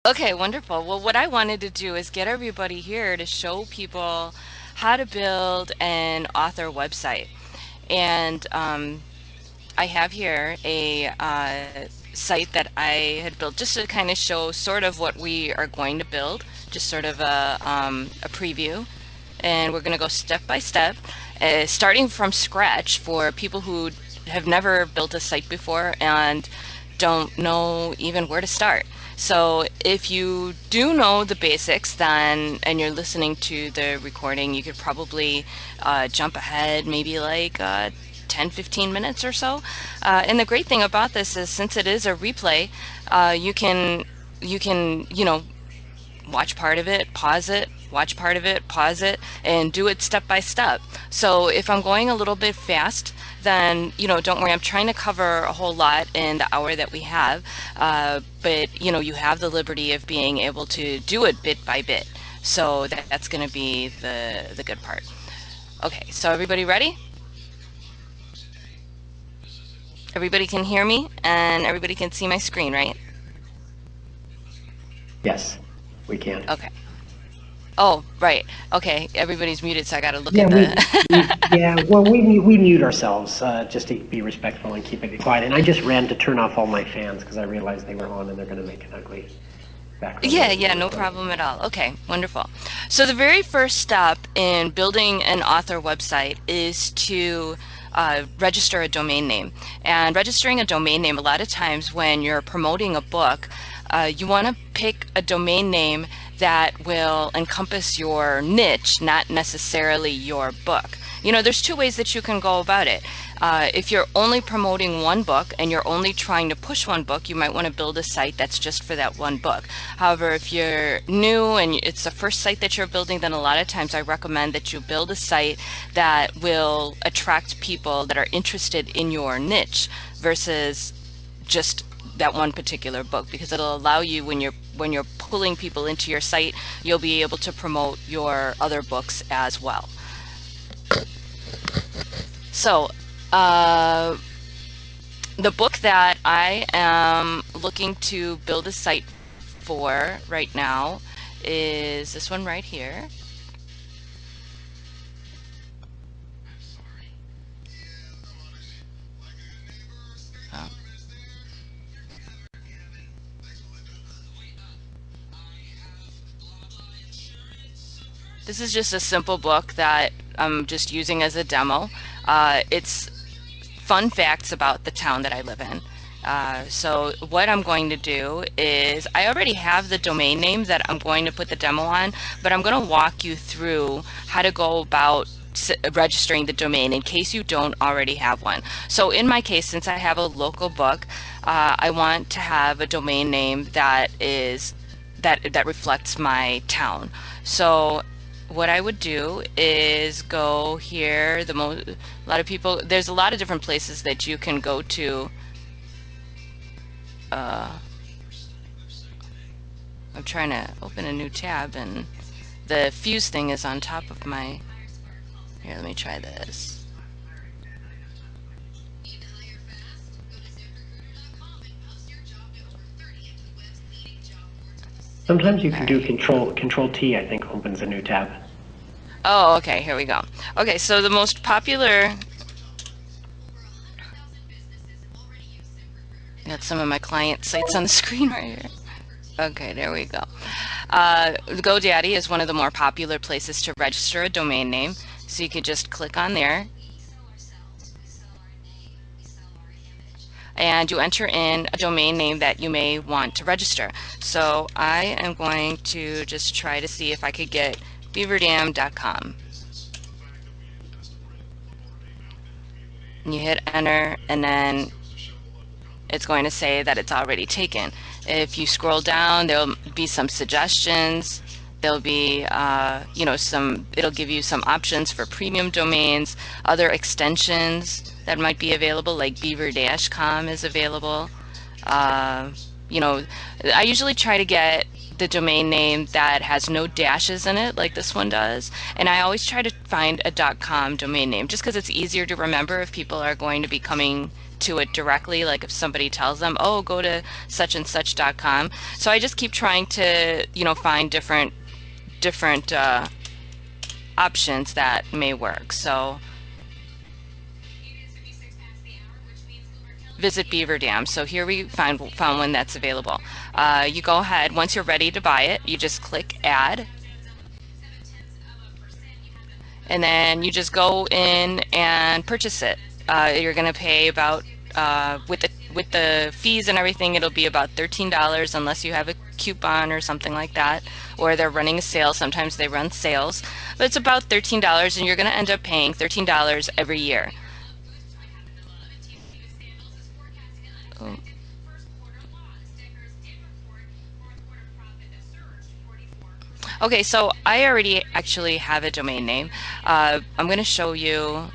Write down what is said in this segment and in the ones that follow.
Okay, wonderful. Well, what I wanted to do is get everybody here to show people how to build an author website. And I have here a site that I had built just to kind of show sort of what we are going to build, just sort of a preview. And we're going to go step by step, starting from scratch for people who have never built a site before and don't know even where to start. So if you do know the basics, then and you're listening to the recording, you could probably jump ahead maybe like 10, 15 minutes or so. And the great thing about this is since it is a replay, you can watch part of it, pause it, watch part of it, pause it, and do it step by step. So if I'm going a little bit fast, then, don't worry, I'm trying to cover a whole lot in the hour that we have. But, you have the liberty of being able to do it bit by bit. So that's going to be the good part. Okay, so everybody ready? Everybody can hear me and everybody can see my screen, right? Yes, we can. Okay. Oh, right. Okay, everybody's muted, so I got to look Yeah, at the. we mute ourselves just to be respectful and keep it quiet. And I just ran to turn off all my fans because I realized they were on and they're going to make an ugly background Yeah, noise. yeah, no problem at all. Okay, wonderful. So the very first step in building an author website is to register a domain name. And registering a domain name, a lot of times when you're promoting a book, you want to pick a domain name that will encompass your niche, not necessarily your book. There's two ways that you can go about it. If you're only promoting one book and you're only trying to push one book, you might want to build a site that's just for that one book. However, if you're new and it's the first site that you're building, then a lot of times I recommend that you build a site that will attract people that are interested in your niche versus just that one particular book, because it'll allow you when you're pulling people into your site, you'll be able to promote your other books as well. So the book that I am looking to build a site for right now is this one right here. Oh. This is just a simple book that I'm just using as a demo. It's fun facts about the town that I live in. So what I'm going to do is I already have the domain name that I'm going to put the demo on, but I'm going to walk you through how to go about registering the domain in case you don't already have one. So in my case, since I have a local book, I want to have a domain name that reflects my town. So what I would do is go here. A lot of people, there's a lot of different places that you can go to. I'm trying to open a new tab and the fuse thing is on top of my, here, let me try this. Sometimes you can do Control T, I think, opens a new tab. Oh, okay, here we go. Okay, so the most popular, got some of my client sites on the screen right here. Okay, there we go. GoDaddy is one of the more popular places to register a domain name. So you could just click on there and you enter in a domain name that you may want to register. So I am going to just try to see if I could get beaverdam.com. And you hit enter and then it's going to say that it's already taken. If you scroll down, there'll be some suggestions. There'll be, it'll give you some options for premium domains, other extensions that might be available, like beaver-com is available. I usually try to get the domain name that has no dashes in it, like this one does. And I always try to find a .com domain name, just because it's easier to remember if people are going to be coming to it directly, like if somebody tells them, oh, go to such and such.com. So I just keep trying to, find different options that may work. So visit Beaver Dam. So here we found one that's available. You go ahead, once you're ready to buy it, you just click add, and then you just go in and purchase it. You're going to pay about, with the fees and everything, it'll be about $13 unless you have a coupon or something like that, or they're running a sale. Sometimes they run sales, but it's about $13, and you're going to end up paying $13 every year. Oh. Okay, so I already actually have a domain name. I'm going to show you.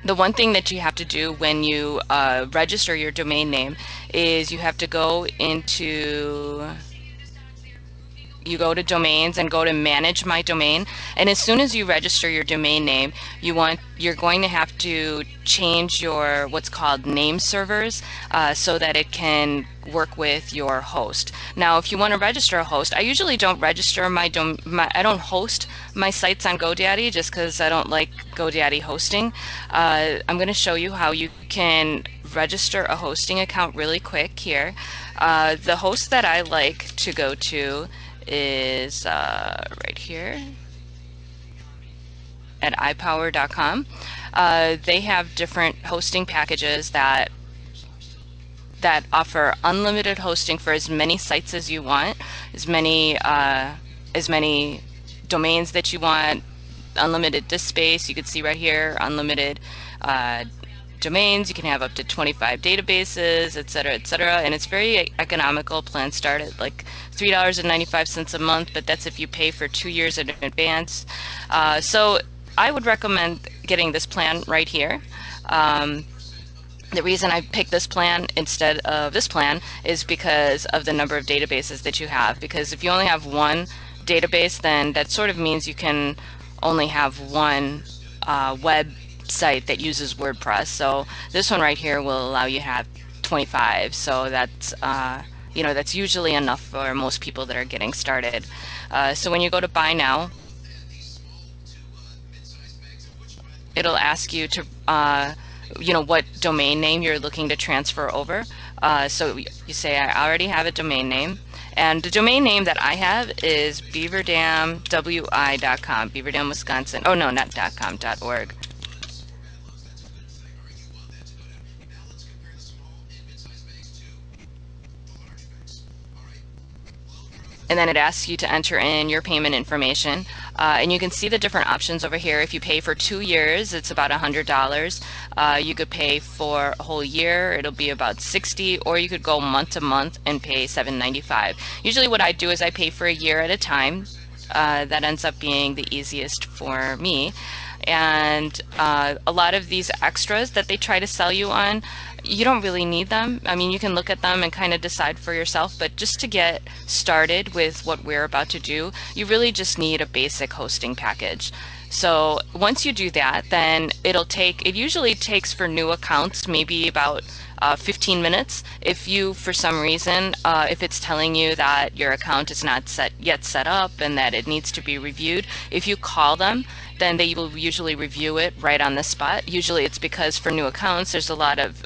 The one thing that you have to do when you register your domain name is you have to go to domains and go to manage my domain, and as soon as you register your domain name, you're going to have to change your what's called name servers so that it can work with your host. Now if you want to register a host, I usually don't register I don't host my sites on GoDaddy just because I don't like GoDaddy hosting. I'm going to show you how you can register a hosting account really quick here. The host that I like to go to is right here at ipower.com. They have different hosting packages that offer unlimited hosting for as many sites as you want, as many domains that you want, unlimited disk space. You can see right here, unlimited domains. You can have up to 25 databases, etc., etc., and it's very economical. Plans start at like $3.95 a month, but that's if you pay for 2 years in advance. So I would recommend getting this plan right here. The reason I picked this plan instead of this plan is because of the number of databases that you have. Because if you only have one database, then that sort of means you can only have one website that uses WordPress. So this one right here will allow you to have 25. So that's that's usually enough for most people that are getting started. So when you go to buy now, it'll ask you to what domain name you're looking to transfer over. So you say, I already have a domain name, and the domain name that I have is beaverdamwi.com, Beaverdam, Wisconsin. Oh no, not .com, .org. And then it asks you to enter in your payment information. And you can see the different options over here. If you pay for 2 years, it's about $100. You could pay for a whole year, it'll be about $60, or you could go month to month and pay $7.95. Usually what I do is I pay for a year at a time. That ends up being the easiest for me. And a lot of these extras that they try to sell you on, you don't really need them. I mean, you can look at them and kind of decide for yourself, but just to get started with what we're about to do, you really just need a basic hosting package. So once you do that, then it usually takes for new accounts maybe about 15 minutes. If you, for some reason, if it's telling you that your account is not yet set up and that it needs to be reviewed, if you call them, then they will usually review it right on the spot. Usually it's because for new accounts, there's a lot of,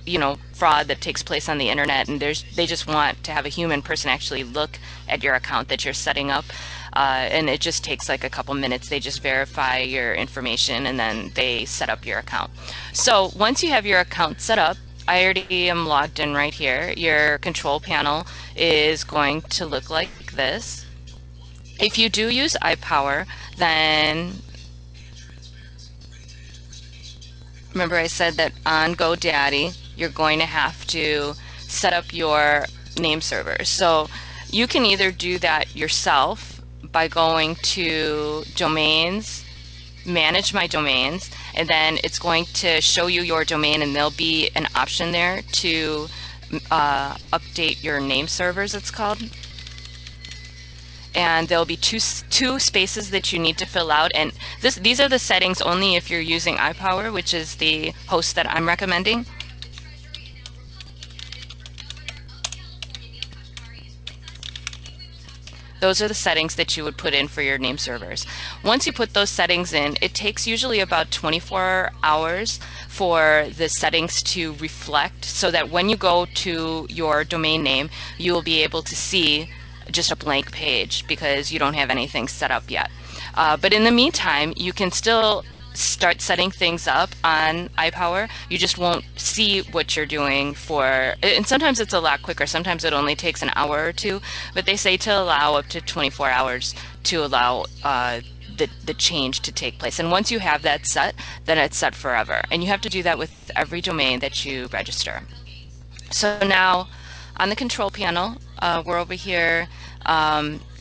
fraud that takes place on the internet, and they just want to have a human person actually look at your account that you're setting up. And it just takes like a couple minutes. They just verify your information and then they set up your account. So once you have your account set up, I already am logged in right here. Your control panel is going to look like this. If you do use iPower, then remember I said that on GoDaddy, you're going to have to set up your name server. So you can either do that yourself by going to domains, manage my domains, and then it's going to show you your domain, and there'll be an option there to update your name servers, it's called. and there'll be two spaces that you need to fill out. And these are the settings only if you're using iPower, which is the host that I'm recommending. Those are the settings that you would put in for your name servers. Once you put those settings in, it takes usually about 24 hours for the settings to reflect, so that when you go to your domain name, you will be able to see just a blank page because you don't have anything set up yet. But in the meantime, you can still start setting things up on iPower. You just won't see what you're doing and sometimes it's a lot quicker. Sometimes it only takes an hour or two, but they say to allow up to 24 hours to allow the change to take place. And once you have that set, then it's set forever. And you have to do that with every domain that you register. So now on the control panel, we're over here.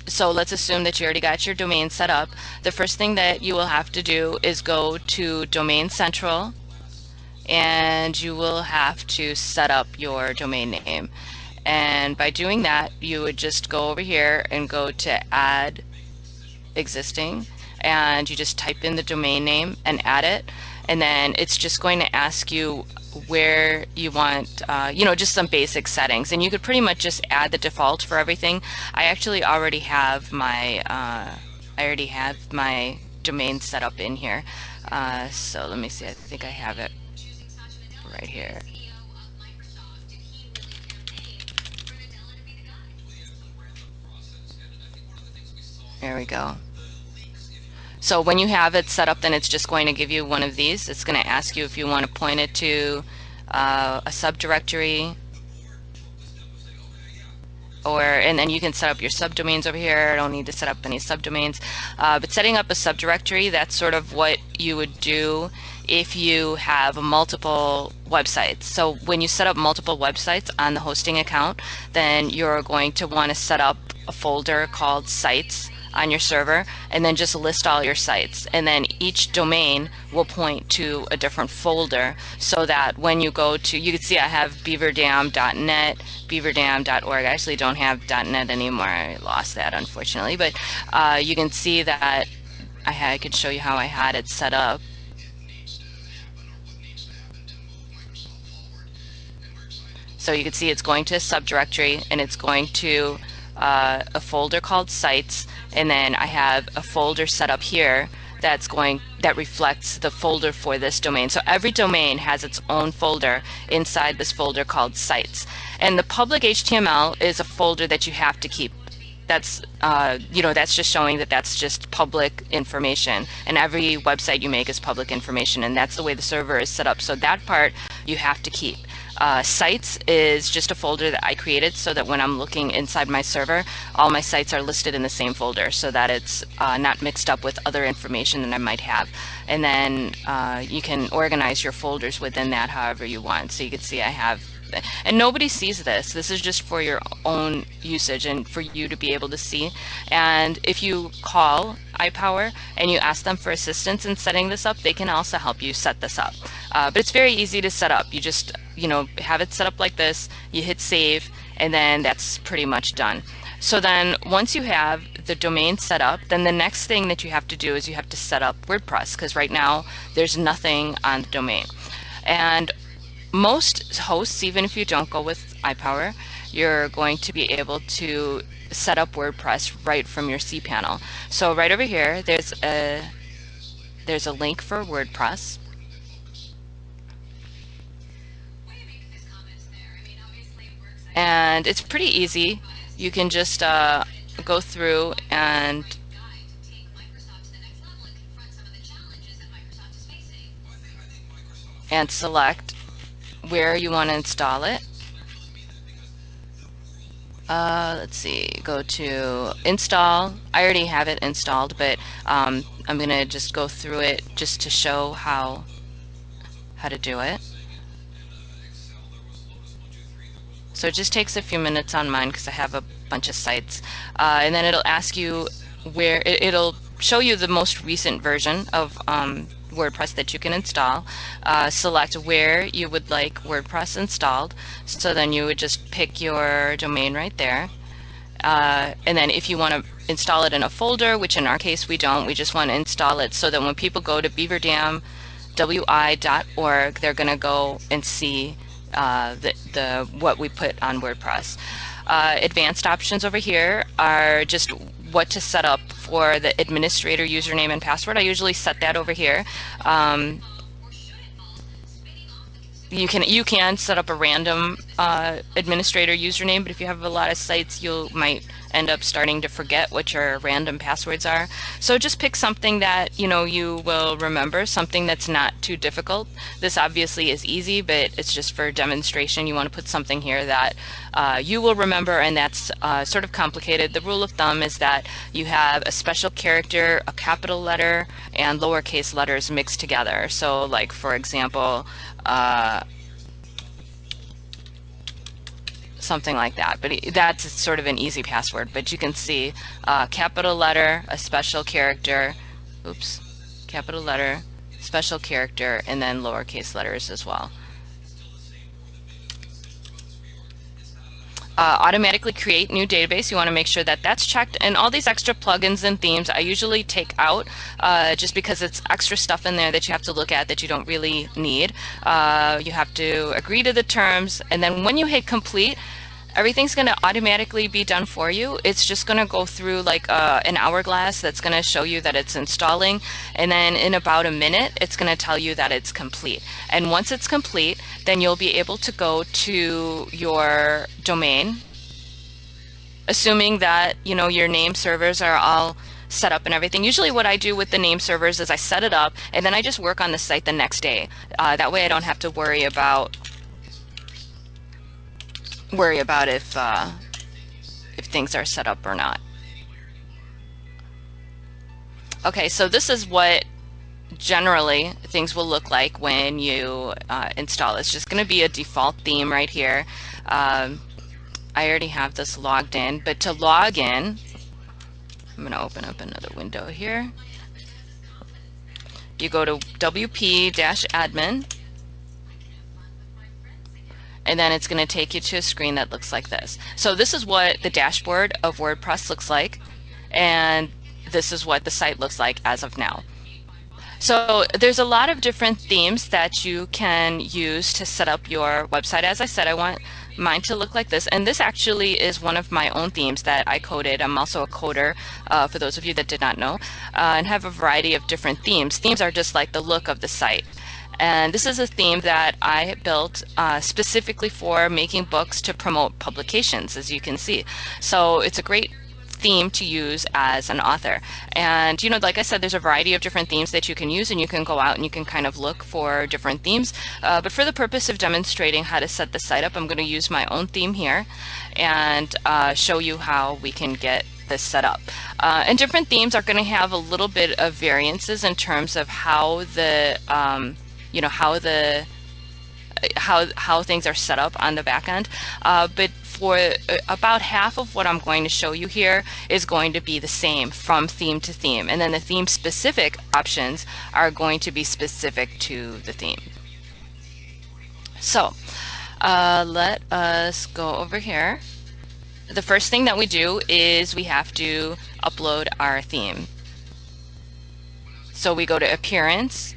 So let's assume that you already got your domain set up. The first thing that you will have to do is go to Domain Central, and you will have to set up your domain name. And by doing that, you would just go over here and go to Add Existing, and you just type in the domain name and add it. And then it's just going to ask you where you want, just some basic settings. And you could pretty much just add the default for everything. I actually already have my, domain set up in here. So let me see, I think I have it right here. There we go. So when you have it set up, then it's just going to give you one of these. It's going to ask you if you want to point it to a subdirectory, and then you can set up your subdomains over here. I don't need to set up any subdomains, but setting up a subdirectory, that's sort of what you would do if you have multiple websites. So when you set up multiple websites on the hosting account, then you're going to want to set up a folder called Sites on your server, and then just list all your sites, and then each domain will point to a different folder, so that when you go to, you can see I have beaverdam.net, beaverdam.org. I actually don't have .net anymore. I lost that, unfortunately, but you can see that I could show you how I had it set up. So you can see it's going to a subdirectory, and it's going to a folder called Sites, and then I have a folder set up here that reflects the folder for this domain. So every domain has its own folder inside this folder called Sites. And the public HTML is a folder that you have to keep. That's that's just showing that that's just public information, and every website you make is public information, and that's the way the server is set up. So that part you have to keep. Sites is just a folder that I created so that when I'm looking inside my server, all my sites are listed in the same folder, so that it's not mixed up with other information that I might have. And then you can organize your folders within that however you want. So you can see I have, and nobody sees this. This is just for your own usage and for you to be able to see. And if you call iPower and you ask them for assistance in setting this up, they can also help you set this up. But it's very easy to set up. You just, have it set up like this, you hit save, and then that's pretty much done. So then once you have the domain set up, then the next thing that you have to do is you have to set up WordPress, because right now there's nothing on the domain. And most hosts, even if you don't go with iPower, you're going to be able to set up WordPress right from your cPanel. So right over here, there's a link for WordPress. And it's pretty easy. You can just go through and select where you want to install it. Let's see, go to install. I already have it installed, but I'm going to just go through it just to show how to do it. So it just takes a few minutes on mine because I have a bunch of sites. And then it'll ask you where, it'll show you the most recent version of WordPress that you can install. Select where you would like WordPress installed. So then you would just pick your domain right there. And then if you want to install it in a folder, which in our case we don't, we just want to install it so that when people go to beaverdamwi.org, they're going to go and see what we put on WordPress. Advanced options over here are just what to set up for the administrator username and password. I usually set that over here. You can set up a random administrator username, but if you have a lot of sites, you might end up starting to forget what your random passwords are. So just pick something that you will remember, something that's not too difficult. This obviously is easy, but it's just for demonstration. You want to put something here that you will remember, and that's sort of complicated. The rule of thumb is that you have a special character, a capital letter, and lowercase letters mixed together. So like, for example, something like that, but that's sort of an easy password. But you can see capital letter, a special character, capital letter, special character, and then lowercase letters as well. Automatically create new database. You want to make sure that that's checked, and all these extra plugins and themes I usually take out just because it's extra stuff in there that you have to look at that you don't really need. You have to agree to the terms, and then when you hit complete, everything's going to automatically be done for you. It's just going to go through like an hourglass that's going to show you that it's installing, and then in about a minute it's going to tell you that it's complete. And once it's complete, then you'll be able to go to your domain, assuming that your name servers are all set up and everything. Usually what I do with the name servers is I set it up and then I just work on the site the next day. That way I don't have to worry about if things are set up or not. Okay, so this is what generally things will look like when you install. It's just going to be a default theme right here. I already have this logged in, but to log in, I'm going to open up another window here. You go to wp-admin, and then it's going to take you to a screen that looks like this. So this is what the dashboard of WordPress looks like, and this is what the site looks like as of now. So there's a lot of different themes that you can use to set up your website. As I said, I want mine to look like this, and this actually is one of my own themes that I coded. I'm also a coder, for those of you that did not know, and have a variety of different themes. Themes are just like the look of the site. And this is a theme that I built specifically for making books to promote publications, as you can see. So it's a great theme to use as an author. And like I said, there's a variety of different themes that you can use, and you can go out and you can kind of look for different themes. But for the purpose of demonstrating how to set the site up, I'm going to use my own theme here and show you how we can get this set up. And different themes are going to have a little bit of variances in terms of how the how things are set up on the back end, but for about half of what I'm going to show you here is going to be the same from theme to theme, and then the theme specific options are going to be specific to the theme. So let us go over here. The first thing that we do is we have to upload our theme. So we go to Appearance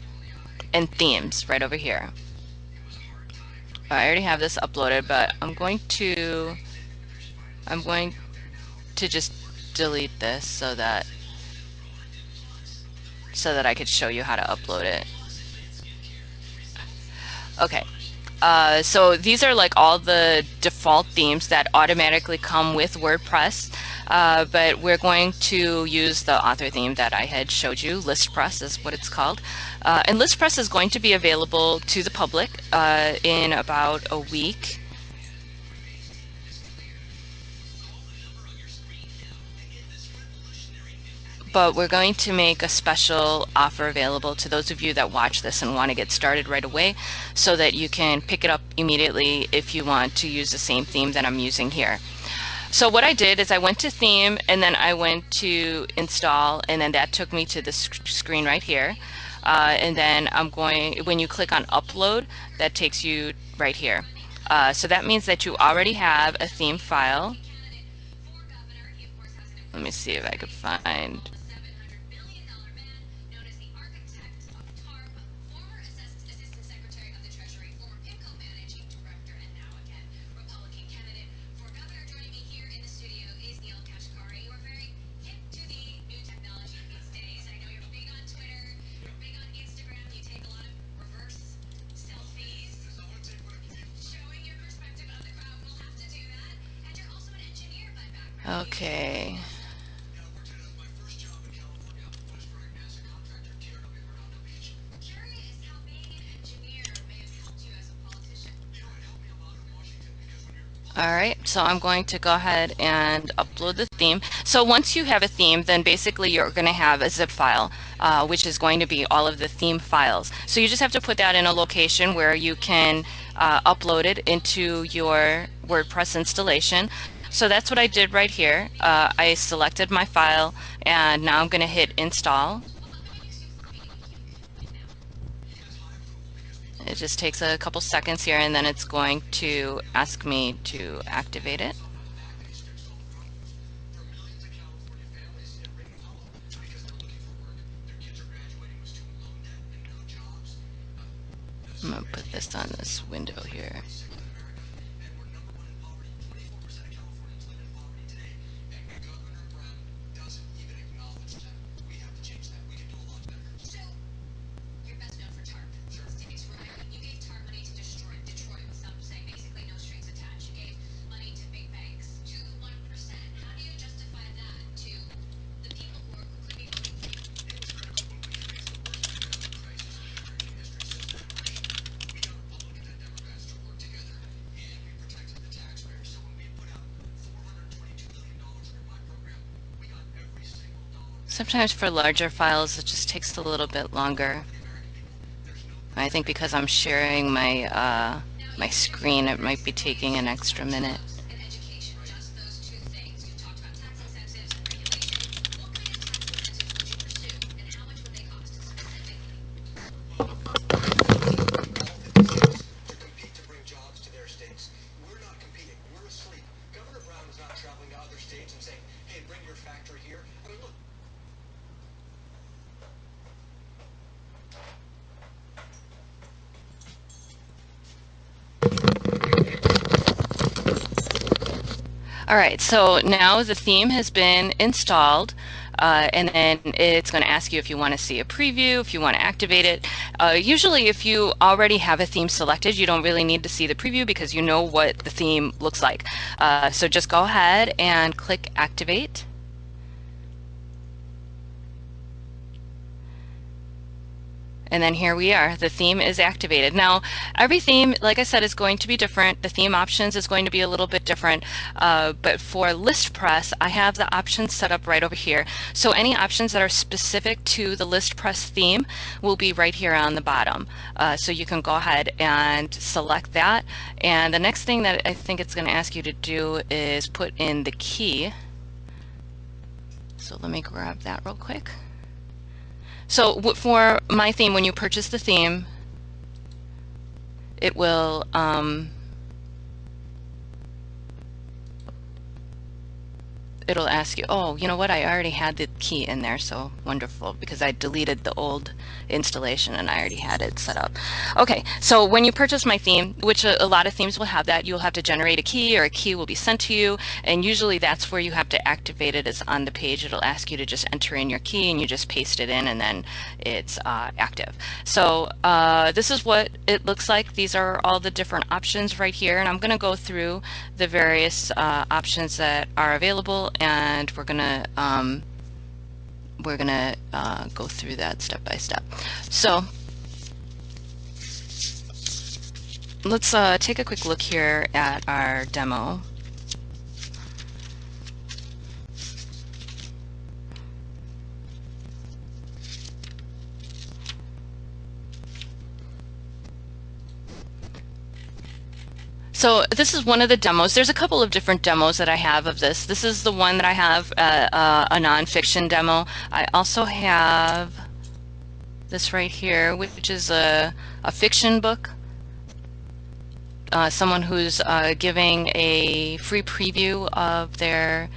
and Themes right over here. I already have this uploaded, but I'm going to just delete this so that I could show you how to upload it. Okay. So these are like all the default themes that automatically come with WordPress, but we're going to use the author theme that I had showed you. ListPress is what it's called. And ListPress is going to be available to the public in about a week. But we're going to make a special offer available to those of you that watch this and want to get started right away, so that you can pick it up immediately if you want to use the same theme that I'm using here. So what I did is I went to theme, and then I went to install, and then that took me to the screen right here. And then when you click on upload, that takes you right here. So that means that you already have a theme file. Let me see if I could find. Okay. All right, so I'm going to go ahead and upload the theme. So once you have a theme, then basically you're going to have a zip file, which is going to be all of the theme files. So you just have to put that in a location where you can upload it into your WordPress installation. So that's what I did right here. I selected my file, and now I'm going to hit install. It just takes a couple seconds here, and then it's going to ask me to activate it. I'm going to put this on this window here. Sometimes for larger files, it just takes a little bit longer. I think because I'm sharing my screen, it might be taking an extra minute. All right, so now the theme has been installed, and then it's going to ask you if you want to see a preview, if you want to activate it. Usually if you already have a theme selected, you don't really need to see the preview because you know what the theme looks like. So just go ahead and click activate. And then here we are, the theme is activated. Now, every theme, like I said, is going to be different. The theme options is going to be a little bit different, but for ListPress, I have the options set up right over here. So any options that are specific to the ListPress theme will be right here on the bottom. So you can go ahead and select that. And the next thing that I think it's going to ask you to do is put in the key. So let me grab that real quick. So for my theme, when you purchase the theme, it will it'll ask you, oh, you know what, I already had the key in there, so wonderful, because I deleted the old installation and I already had it set up. Okay, so when you purchase my theme, which a lot of themes will have that, you'll have to generate a key, or a key will be sent to you, and usually that's where you have to activate it. Is on the page. It'll ask you to just enter in your key, and you just paste it in, and then it's active. So this is what it looks like. These are all the different options right here, and I'm going to go through the various options that are available, and we're gonna go through that step by step. So let's take a quick look here at our demo. So this is one of the demos. There's a couple of different demos that I have of this. This is the one that I have, a nonfiction demo. I also have this right here, which is a fiction book. Someone who's giving a free preview of their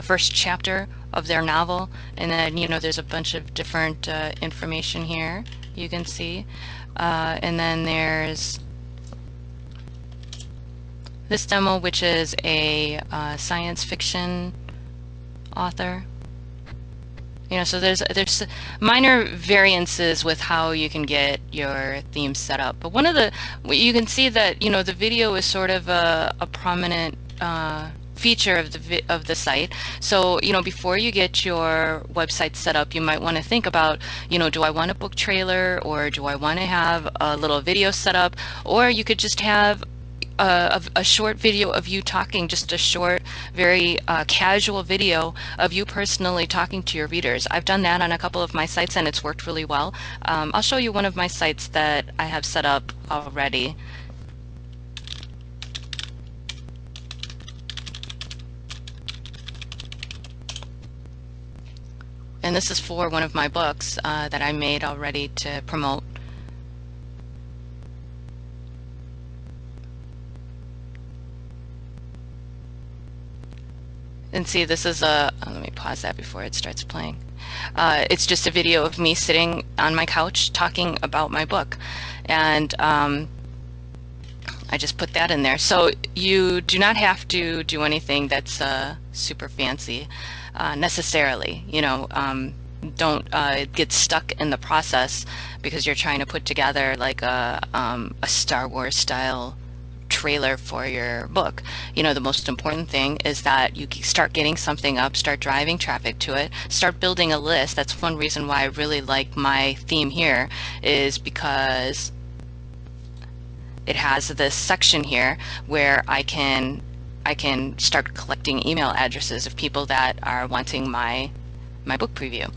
first chapter of their novel. And then, there's a bunch of different information here you can see. And then there's this demo, which is a science fiction author. So there's minor variances with how you can get your theme set up. But you can see that the video is sort of a prominent feature of the site. So before you get your website set up, you might want to think about do I want a book trailer, or do I want to have a little video set up, or you could just have a short video of you talking, just a short, very casual video of you personally talking to your readers. I've done that on a couple of my sites and it's worked really well. I'll show you one of my sites that I have set up already. And this is for one of my books that I made already to promote. And see, this is let me pause that before it starts playing. It's just a video of me sitting on my couch talking about my book. And I just put that in there. So you do not have to do anything that's super fancy necessarily. Don't get stuck in the process because you're trying to put together like a Star Wars style trailer for your book. The most important thing is that you start getting something up, start driving traffic to it, start building a list. That's one reason why I really like my theme here, is because it has this section here where I can start collecting email addresses of people that are wanting my book preview.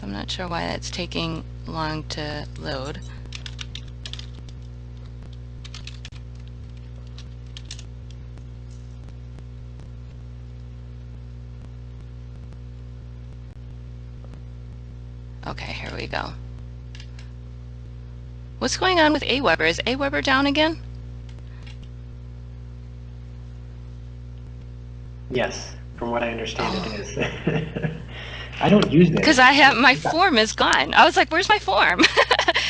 I'm not sure why that's taking long to load. Okay, here we go. What's going on with Aweber? Is Aweber down again? Yes, from what I understand it is. I don't use this. Because my form is gone. I was like, where's my form?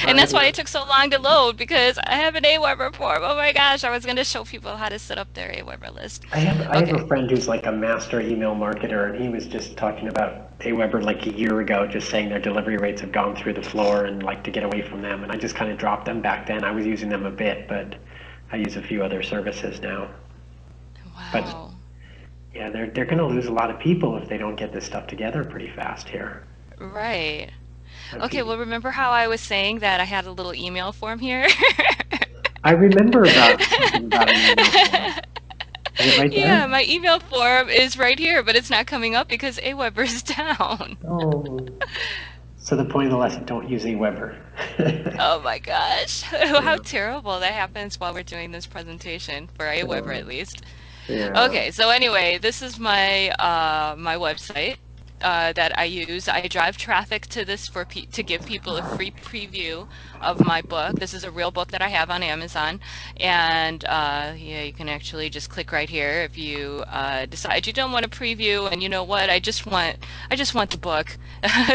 And that's why it took so long to load, because I have an Aweber form. Oh my gosh, I was going to show people how to set up their Aweber list. I have a friend who's like a master email marketer, and he was just talking about Aweber like a year ago, just saying their delivery rates have gone through the floor and like to get away from them. And I just kind of dropped them back then. I was using them a bit, but I use a few other services now. Wow. But yeah, they're going to lose a lot of people if they don't get this stuff together pretty fast here. Right. Okay, well, remember how I was saying that I had a little email form here? I remember something about an email form. Is it right there? Yeah, my email form is right here, but it's not coming up because Aweber's down. Oh. So the point of the lesson, don't use Aweber. Oh my gosh. How terrible that happens while we're doing this presentation, for Aweber at least. Yeah. Okay, so anyway, this is my my website that I use. I drive traffic to this to give people a free preview of my book. This is a real book that I have on Amazon, and yeah, you can actually just click right here if you decide you don't want a preview, and you know what, I just want the book.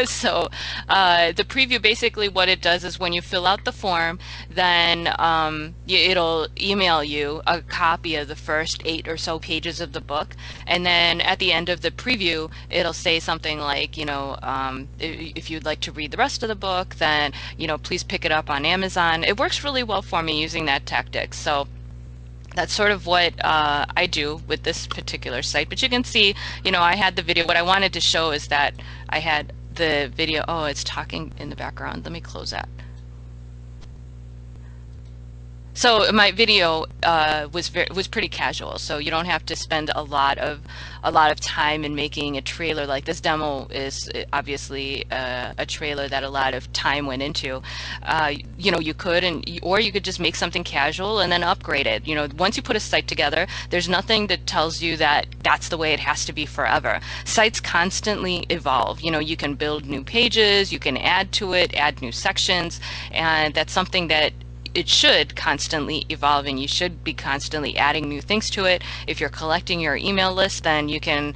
So the preview, basically what it does is when you fill out the form, then it'll email you a copy of the first 8 or so pages of the book, and then at the end of the preview it'll say something like, if you'd like to read the rest of the book, then please pick it up on Amazon. It works really well for me using that tactic. So that's sort of what I do with this particular site. But you can see, I had the video. What I wanted to show is that I had the video. Oh, it's talking in the background. Let me close that. So my video was pretty casual, so you don't have to spend a lot of time in making a trailer. Like this demo is obviously a trailer that a lot of time went into. You could, or you could just make something casual and then upgrade it. Once you put a site together, there's nothing that tells you that that's the way it has to be forever. Sites constantly evolve. You can build new pages, you can add to it, add new sections, and that's something that it should constantly evolve, and you should be constantly adding new things to it. If you're collecting your email list, then you can,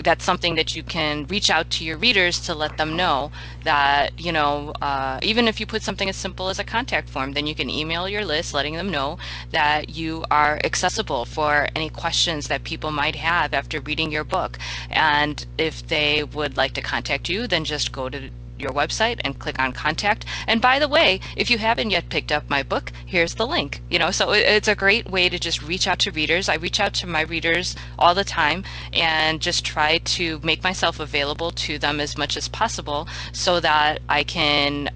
that's something that you can reach out to your readers to let them know that, even if you put something as simple as a contact form, then you can email your list letting them know that you are accessible for any questions that people might have after reading your book. And if they would like to contact you, then just go to your website and click on contact. And by the way, if you haven't yet picked up my book, here's the link. So it's a great way to just reach out to readers. I reach out to my readers all the time and just try to make myself available to them as much as possible so that I can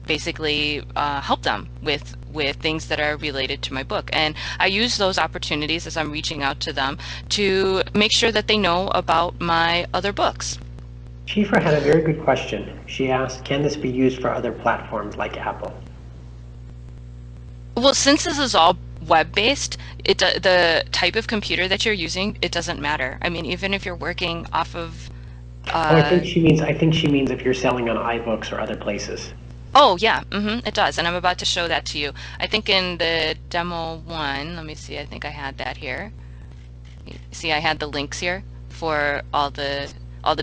basically help them with things that are related to my book. And I use those opportunities as I'm reaching out to them to make sure that they know about my other books. Schieffer had a very good question. She asked, can this be used for other platforms like Apple? Well, since this is all web-based, the type of computer that you're using, it doesn't matter. I mean, even if you're working off of I think she means if you're selling on iBooks or other places. Oh, yeah, it does. And I'm about to show that to you. I think in the demo one, let me see, I think I had that here. See, I had the links here for all the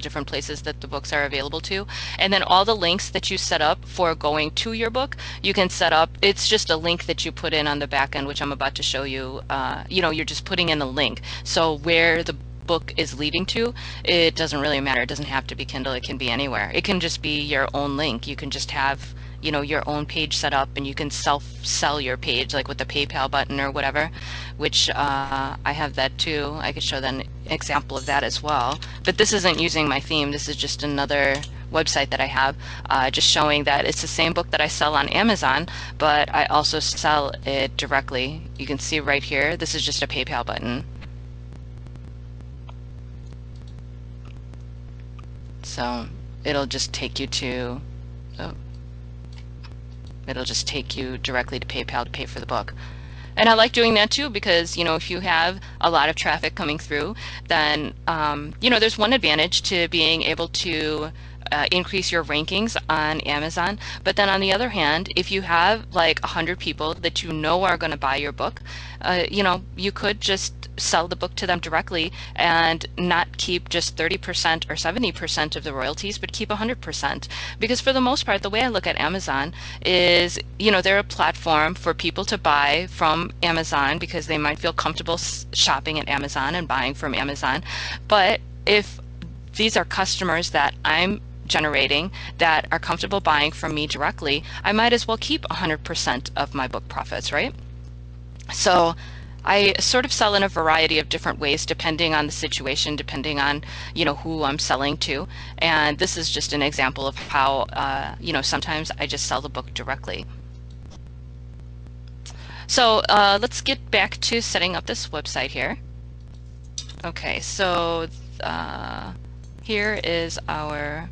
different places that the books are available to. And then all the links that you set up for going to your book, you can set up, it's just a link that you put in on the back end, which I'm about to show you. You're just putting in a link. So where the book is leading to, it doesn't really matter. It doesn't have to be Kindle. It can be anywhere. It can just be your own link. You can just have your own page set up, and you can sell your page like with the PayPal button or whatever, which I have that too. I could show them an example of that as well. But this isn't using my theme. This is just another website that I have, just showing that it's the same book that I sell on Amazon, but I also sell it directly. You can see right here, this is just a PayPal button. So it'll just take you to, it'll just take you directly to PayPal to pay for the book. And I like doing that too because, if you have a lot of traffic coming through, then, there's one advantage to being able to increase your rankings on Amazon. But then on the other hand, if you have like 100 people that are going to buy your book, you could just sell the book to them directly and not keep just 30% or 70% of the royalties, but keep 100%. Because for the most part, the way I look at Amazon is, they're a platform for people to buy from Amazon because they might feel comfortable shopping at Amazon and buying from Amazon. But if these are customers that I'm generating that are comfortable buying from me directly, I might as well keep 100% of my book profits, right? So I sort of sell in a variety of different ways depending on the situation, depending on, who I'm selling to. And this is just an example of how, sometimes I just sell the book directly. So let's get back to setting up this website here. Okay, so here is our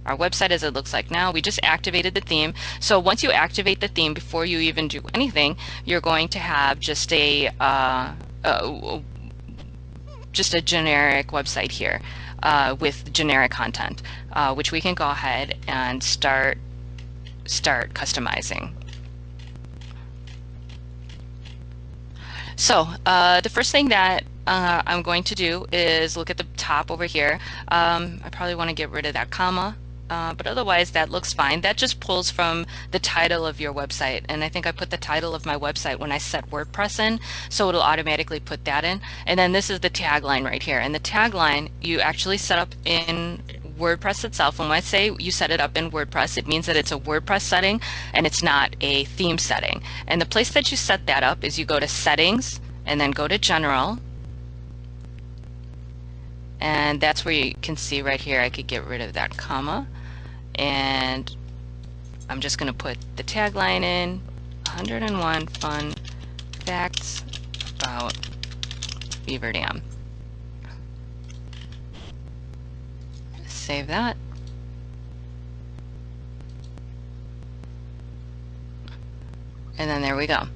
website as it looks like now. We just activated the theme. So once you activate the theme, before you even do anything, you're going to have just a generic website here with generic content, which we can go ahead and start customizing. So the first thing that I'm going to do is look at the top over here. I probably want to get rid of that comma. But otherwise that looks fine. That just pulls from the title of your website, and I think I put the title of my website when I set WordPress in, so it'll automatically put that in. And then this is the tagline right here, and the tagline you actually set up in WordPress itself. And when I say you set it up in WordPress, it means that it's a WordPress setting and it's not a theme setting. And the place that you set that up is you go to Settings and then go to General. And that's where you can see right here, I could get rid of that comma. And I'm just going to put the tagline in, 101 fun facts about Beaver Dam. Save that. And then there we go.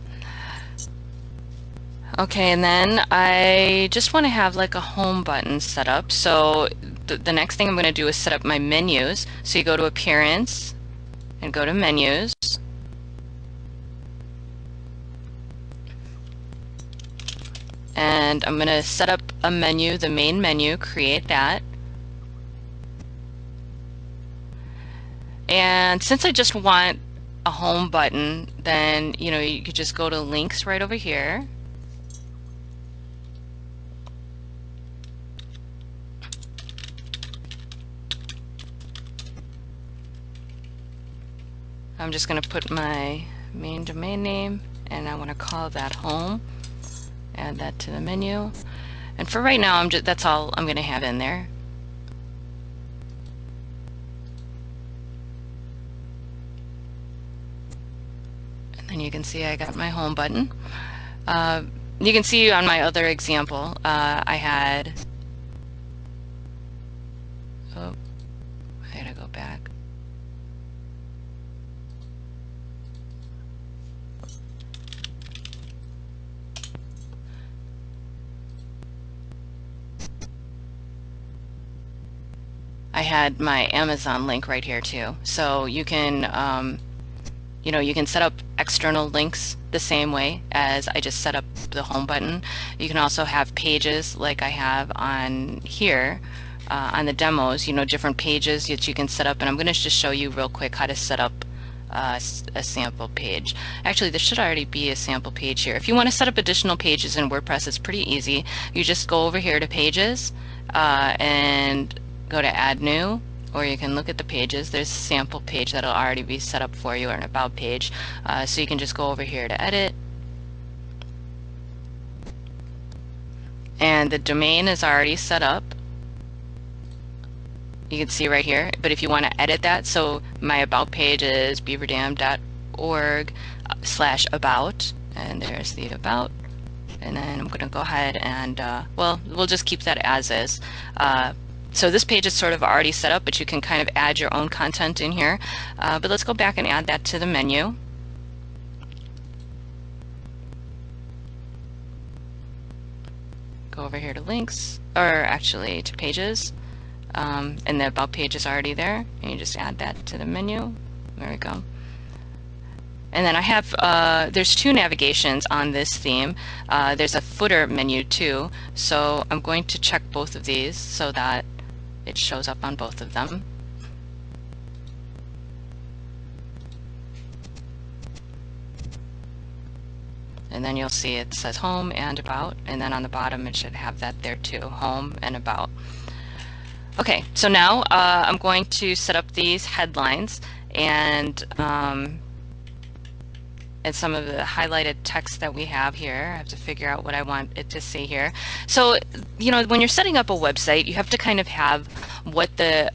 Okay, and then I just want to have like a home button set up. So the next thing I'm going to do is set up my menus. So you go to Appearance, and go to menus. And I'm going to set up a menu, the main menu, create that. And since I just want a home button, then you could just go to links right over here. I'm just going to put my main domain name, and I want to call that home. Add that to the menu. And for right now, that's all I'm going to have in there. And then you can see I got my home button. You can see on my other example, I had, oh, I gotta go back. I had my Amazon link right here too. So you can, you can set up external links the same way as I just set up the home button. You can also have pages like I have on here on the demos, different pages that you can set up. And I'm going to just show you real quick how to set up a sample page. Actually, there should already be a sample page here. If you want to set up additional pages in WordPress, it's pretty easy. You just go over here to pages and go to add new, or you can look at the pages. There's a sample page that'll already be set up for you, or an about page. So you can just go over here to edit. And the domain is already set up. You can see right here, but if you want to edit that, so my about page is beaverdam.org/about, and there's the about. And then I'm going to go ahead and, well, we'll just keep that as is. So this page is sort of already set up, but you can kind of add your own content in here. But let's go back and add that to the menu. Go over here to links, or actually to pages. And the about page is already there. And you just add that to the menu. There we go. And then I have, there's two navigations on this theme. There's a footer menu too. So I'm going to check both of these so that it shows up on both of them. And then you'll see it says home and about, and then on the bottom it should have that there too, home and about. Okay, so now I'm going to set up these headlines and some of the highlighted text that we have here. I have to figure out what I want it to say here. So, when you're setting up a website, you have to kind of have what the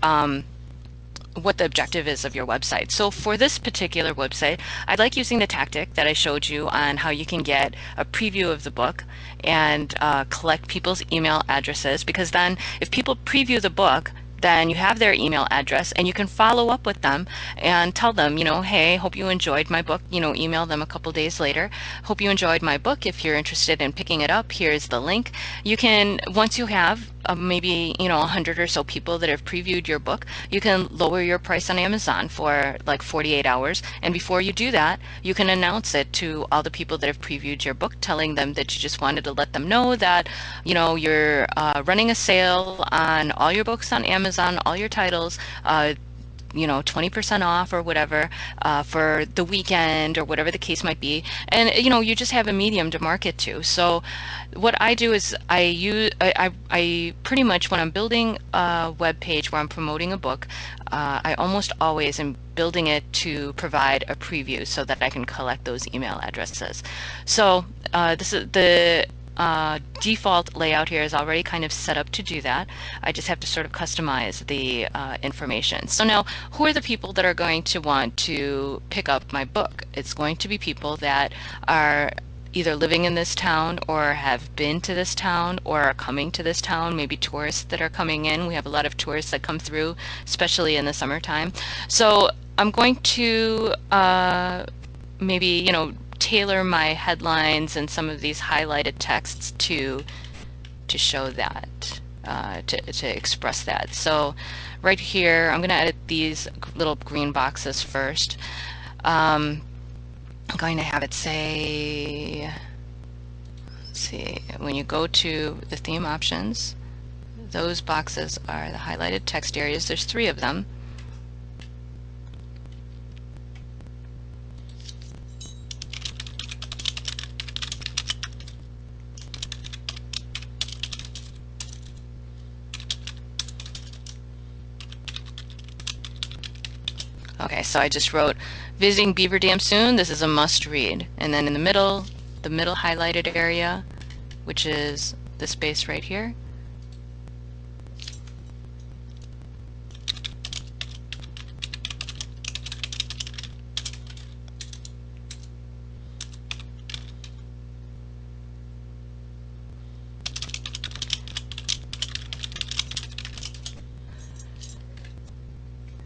objective is of your website. So for this particular website, I like using the tactic that I showed you on how you can get a preview of the book and collect people's email addresses, because then if people preview the book, then you have their email address and you can follow up with them and tell them, hey, hope you enjoyed my book, email them a couple days later. Hope you enjoyed my book. If you're interested in picking it up, here's the link. You can, once you have maybe 100 or so people that have previewed your book, you can lower your price on Amazon for like 48 hours. And before you do that, you can announce it to all the people that have previewed your book, telling them that you just wanted to let them know that you're running a sale on all your books on Amazon, all your titles, 20% off or whatever for the weekend or whatever the case might be. And you just have a medium to market to. So what I do is I pretty much, when I'm building a web page where I'm promoting a book, I almost always am building it to provide a preview so that I can collect those email addresses. So this is the default layout here is already kind of set up to do that. I just have to sort of customize the information. So now, who are the people that are going to want to pick up my book? It's going to be people that are either living in this town or have been to this town or are coming to this town, maybe tourists that are coming in. We have a lot of tourists that come through, especially in the summertime. So I'm going to maybe, tailor my headlines and some of these highlighted texts to show that. to express that. So right here, I'm going to edit these little green boxes first. I'm going to have it say, let's see, when you go to the theme options, those boxes are the highlighted text areas. There's 3 of them. Okay, so I just wrote visiting Beaver Dam soon. This is a must read. And then in the middle highlighted area, which is the space right here,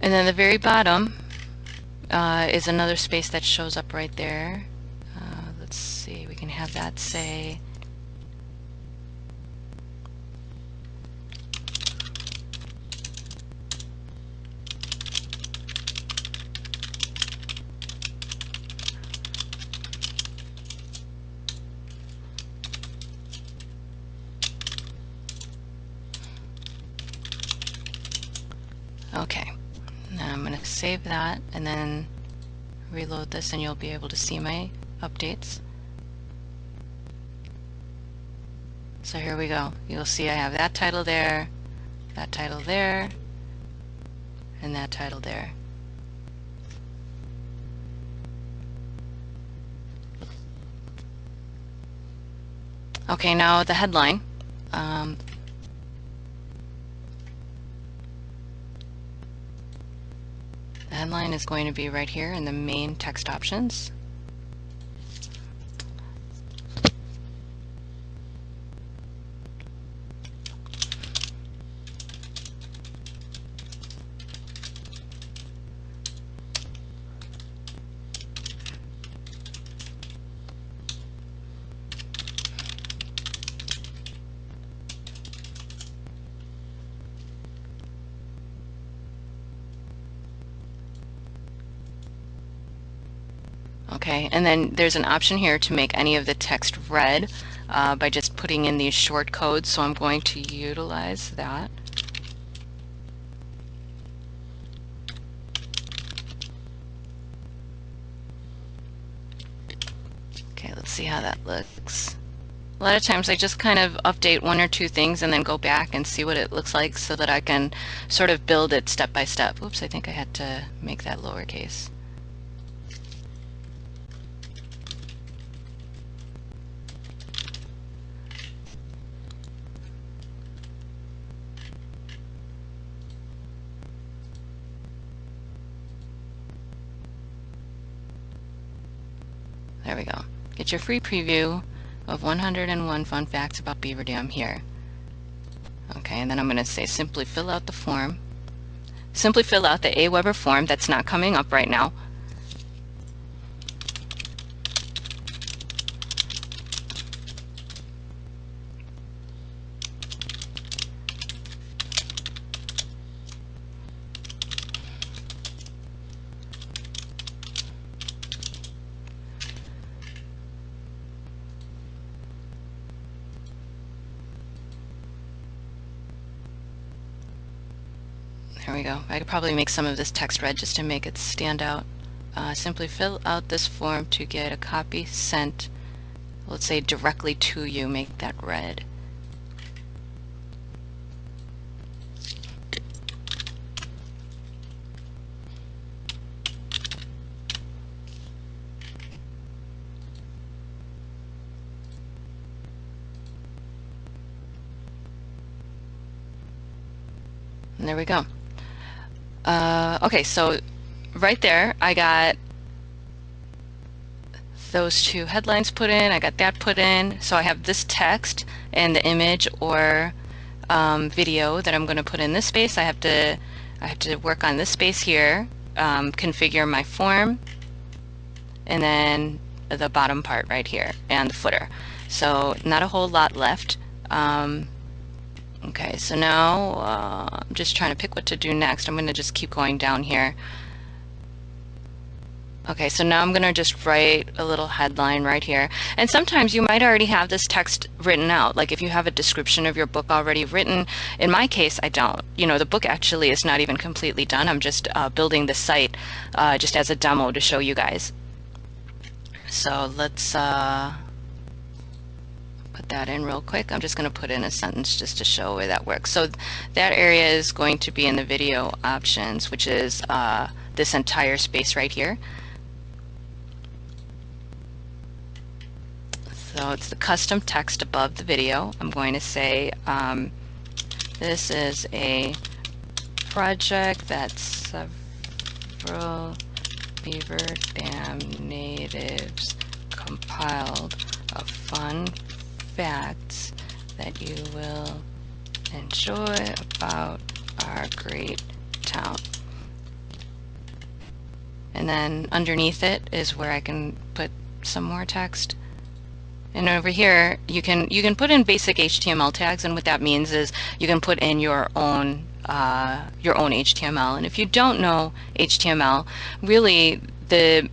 and then the very bottom is another space that shows up right there. Let's see, we can have that say okay. Now I'm going to save that and then reload this, and you'll be able to see my updates. So here we go. You'll see I have that title there, and that title there. Okay, now the headline. The headline is going to be right here in the main text options. Okay, and then there's an option here to make any of the text red by just putting in these short codes, so I'm going to utilize that. Okay, let's see how that looks. A lot of times I just kind of update 1 or 2 things and then go back and see what it looks like so that I can sort of build it step by step. Oops, I think I had to make that lowercase. There we go. Get your free preview of 101 fun facts about Beaver Dam here. Okay, and then I'm going to say simply fill out the form. Simply fill out the Aweber form that's not coming up right now. There we go. I could probably make some of this text red just to make it stand out. Simply fill out this form to get a copy sent, let's say directly to you, make that red. And there we go. Okay, so right there I got those 2 headlines put in, I got that put in, so I have this text and the image or video that I'm going to put in this space. I have to work on this space here, configure my form, and then the bottom part right here and the footer. So not a whole lot left. Okay, so now I'm just trying to pick what to do next. I'm going to just keep going down here. Okay, so now I'm going to just write a little headline right here. And sometimes you might already have this text written out. Like if you have a description of your book already written. In my case, I don't. You know, the book actually is not even completely done. I'm just building the site just as a demo to show you guys. So let's put that in real quick. I'm just going to put in a sentence just to show where that works. So that area is going to be in the video options, which is this entire space right here. So it's the custom text above the video. I'm going to say this is a project that several Beaver Dam natives compiled of fun facts that you will enjoy about our great town. And then underneath it is where I can put some more text. And over here, you can put in basic HTML tags, and what that means is you can put in your own HTML. And if you don't know HTML, really the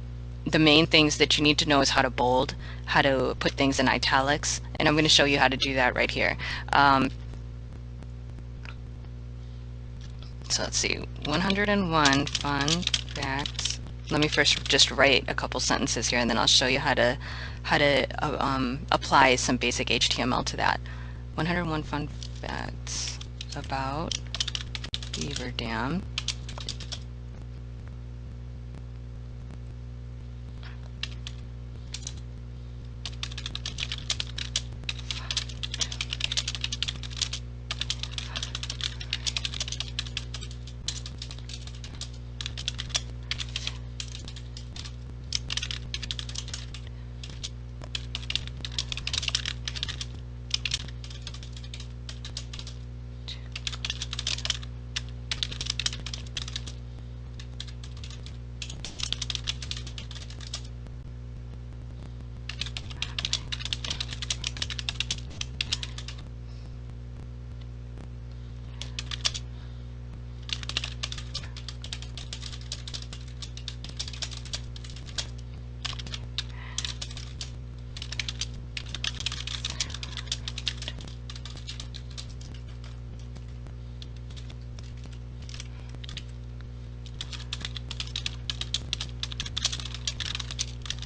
main things that you need to know is how to bold, how to put things in italics, and I'm going to show you how to do that right here. So let's see, 101 fun facts. Let me first just write a couple sentences here, and then I'll show you how to apply some basic HTML to that. 101 fun facts about Beaver Dam.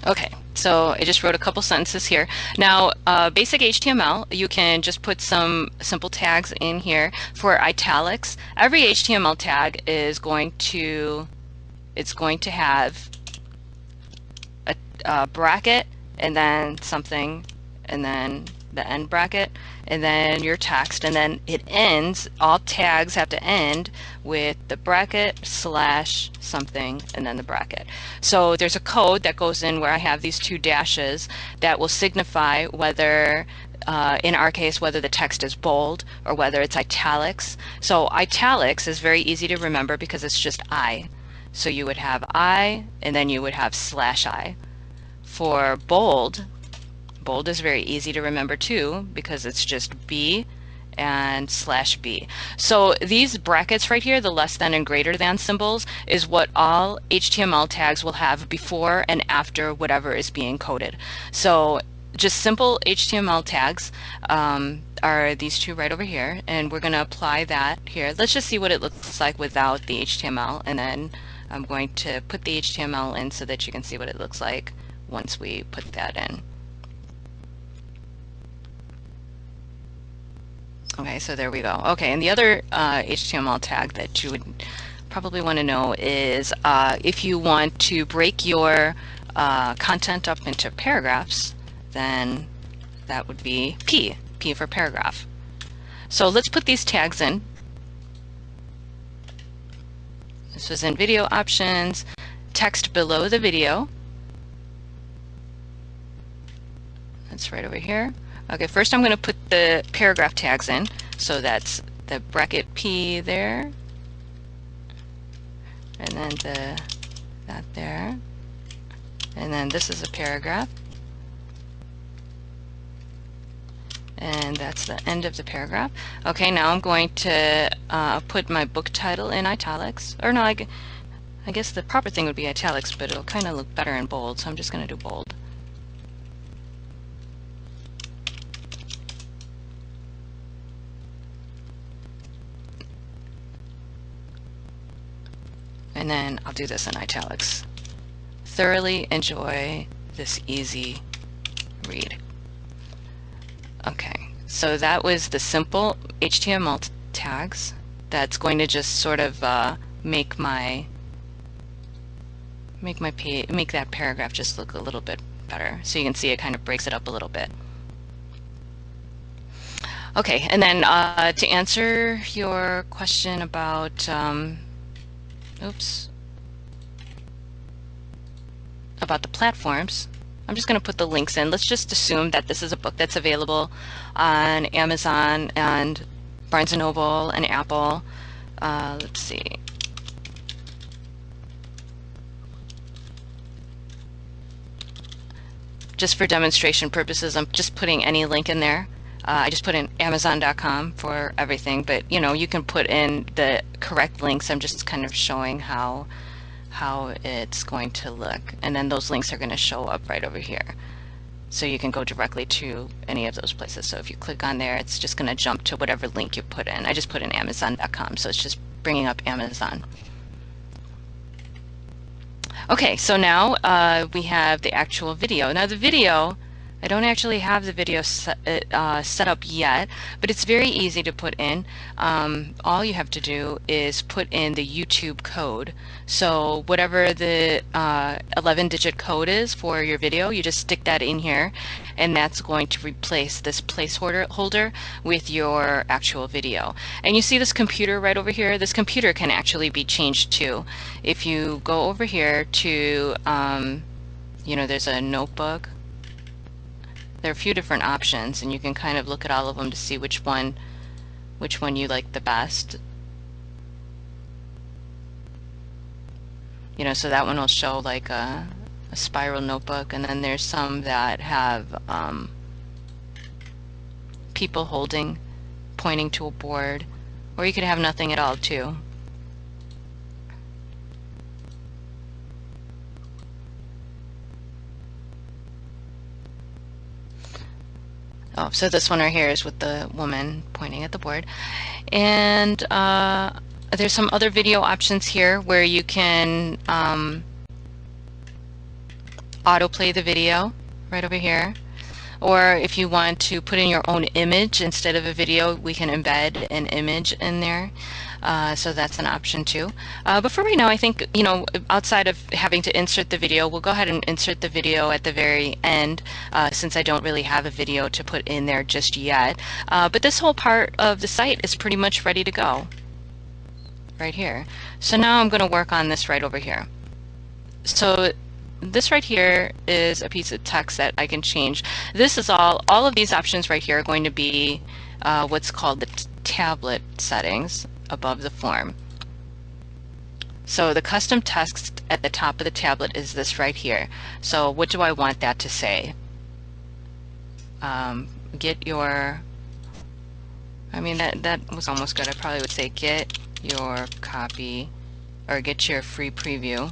Okay, so I just wrote a couple sentences here. Now, basic HTML, you can just put some simple tags in here. For italics, every HTML tag is going to have a bracket and then something, and then the end bracket, and then your text, and then it ends. All tags have to end with the bracket slash something and then the bracket. So there's a code that goes in where I have these two dashes that will signify whether in our case, whether the text is bold or whether it's italics. So italics is very easy to remember because it's just I. So you would have I, and then you would have slash I. For bold, bold is very easy to remember too because it's just B and slash B. So these brackets right here, the less than and greater than symbols, is what all HTML tags will have before and after whatever is being coded. So just simple HTML tags are these two right over here, and we're going to apply that here. Let's just see what it looks like without the HTML, and then I'm going to put the HTML in so that you can see what it looks like once we put that in. Okay, so there we go. Okay, and the other HTML tag that you would probably want to know is if you want to break your content up into paragraphs, then that would be P for paragraph. So let's put these tags in. This was in video options, text below the video. That's right over here. Okay, first I'm going to put the paragraph tags in. So that's the bracket P there, and then that there, and then this is a paragraph, And that's the end of the paragraph. Okay, now I'm going to put my book title in italics. Or no, I guess the proper thing would be italics, but it'll kind of look better in bold, so I'm just going to do bold. And then I'll do this in italics. Thoroughly enjoy this easy read. Okay, so that was the simple HTML tags. That's going to just sort of make that paragraph just look a little bit better. So you can see it kind of breaks it up a little bit. Okay, and then to answer your question about about the platforms, I'm just going to put the links in. Let's just assume that this is a book that's available on Amazon and Barnes & Noble and Apple. Let's see. Just for demonstration purposes, I'm just putting any link in there. I just put in Amazon.com for everything, but you can put in the correct links. I'm just kind of showing how it's going to look, and then those links are going to show up right over here. So you can go directly to any of those places. So if you click on there, it's just going to jump to whatever link you put in. I just put in Amazon.com, so it's just bringing up Amazon. Okay, so now we have the actual video. Now the video, I don't actually have the video set up yet, but it's very easy to put in. All you have to do is put in the YouTube code. So whatever the 11-digit code is for your video, you just stick that in here, and that's going to replace this placeholder with your actual video. And you see this computer right over here? This computer can actually be changed too. If you go over here to, there's a notebook. There are a few different options, and you can kind of look at all of them to see which one you like the best. So that one will show like a spiral notebook, and then there's some that have people pointing to a board, or you could have nothing at all too. Oh, so this one right here is with the woman pointing at the board. And there's some other video options here where you can autoplay the video right over here. Or if you want to put in your own image instead of a video, we can embed an image in there. So that's an option too. But for right now, I think, outside of having to insert the video, we'll go ahead and insert the video at the very end, since I don't really have a video to put in there just yet. But this whole part of the site is pretty much ready to go right here. So now I'm going to work on this right over here. So this right here is a piece of text that I can change. This is all of these options right here are going to be what's called the tablet settings above the form. So the custom text at the top of the tablet is this right here. So what do I want that to say? Get your, that was almost good. I probably would say get your copy, or get your free preview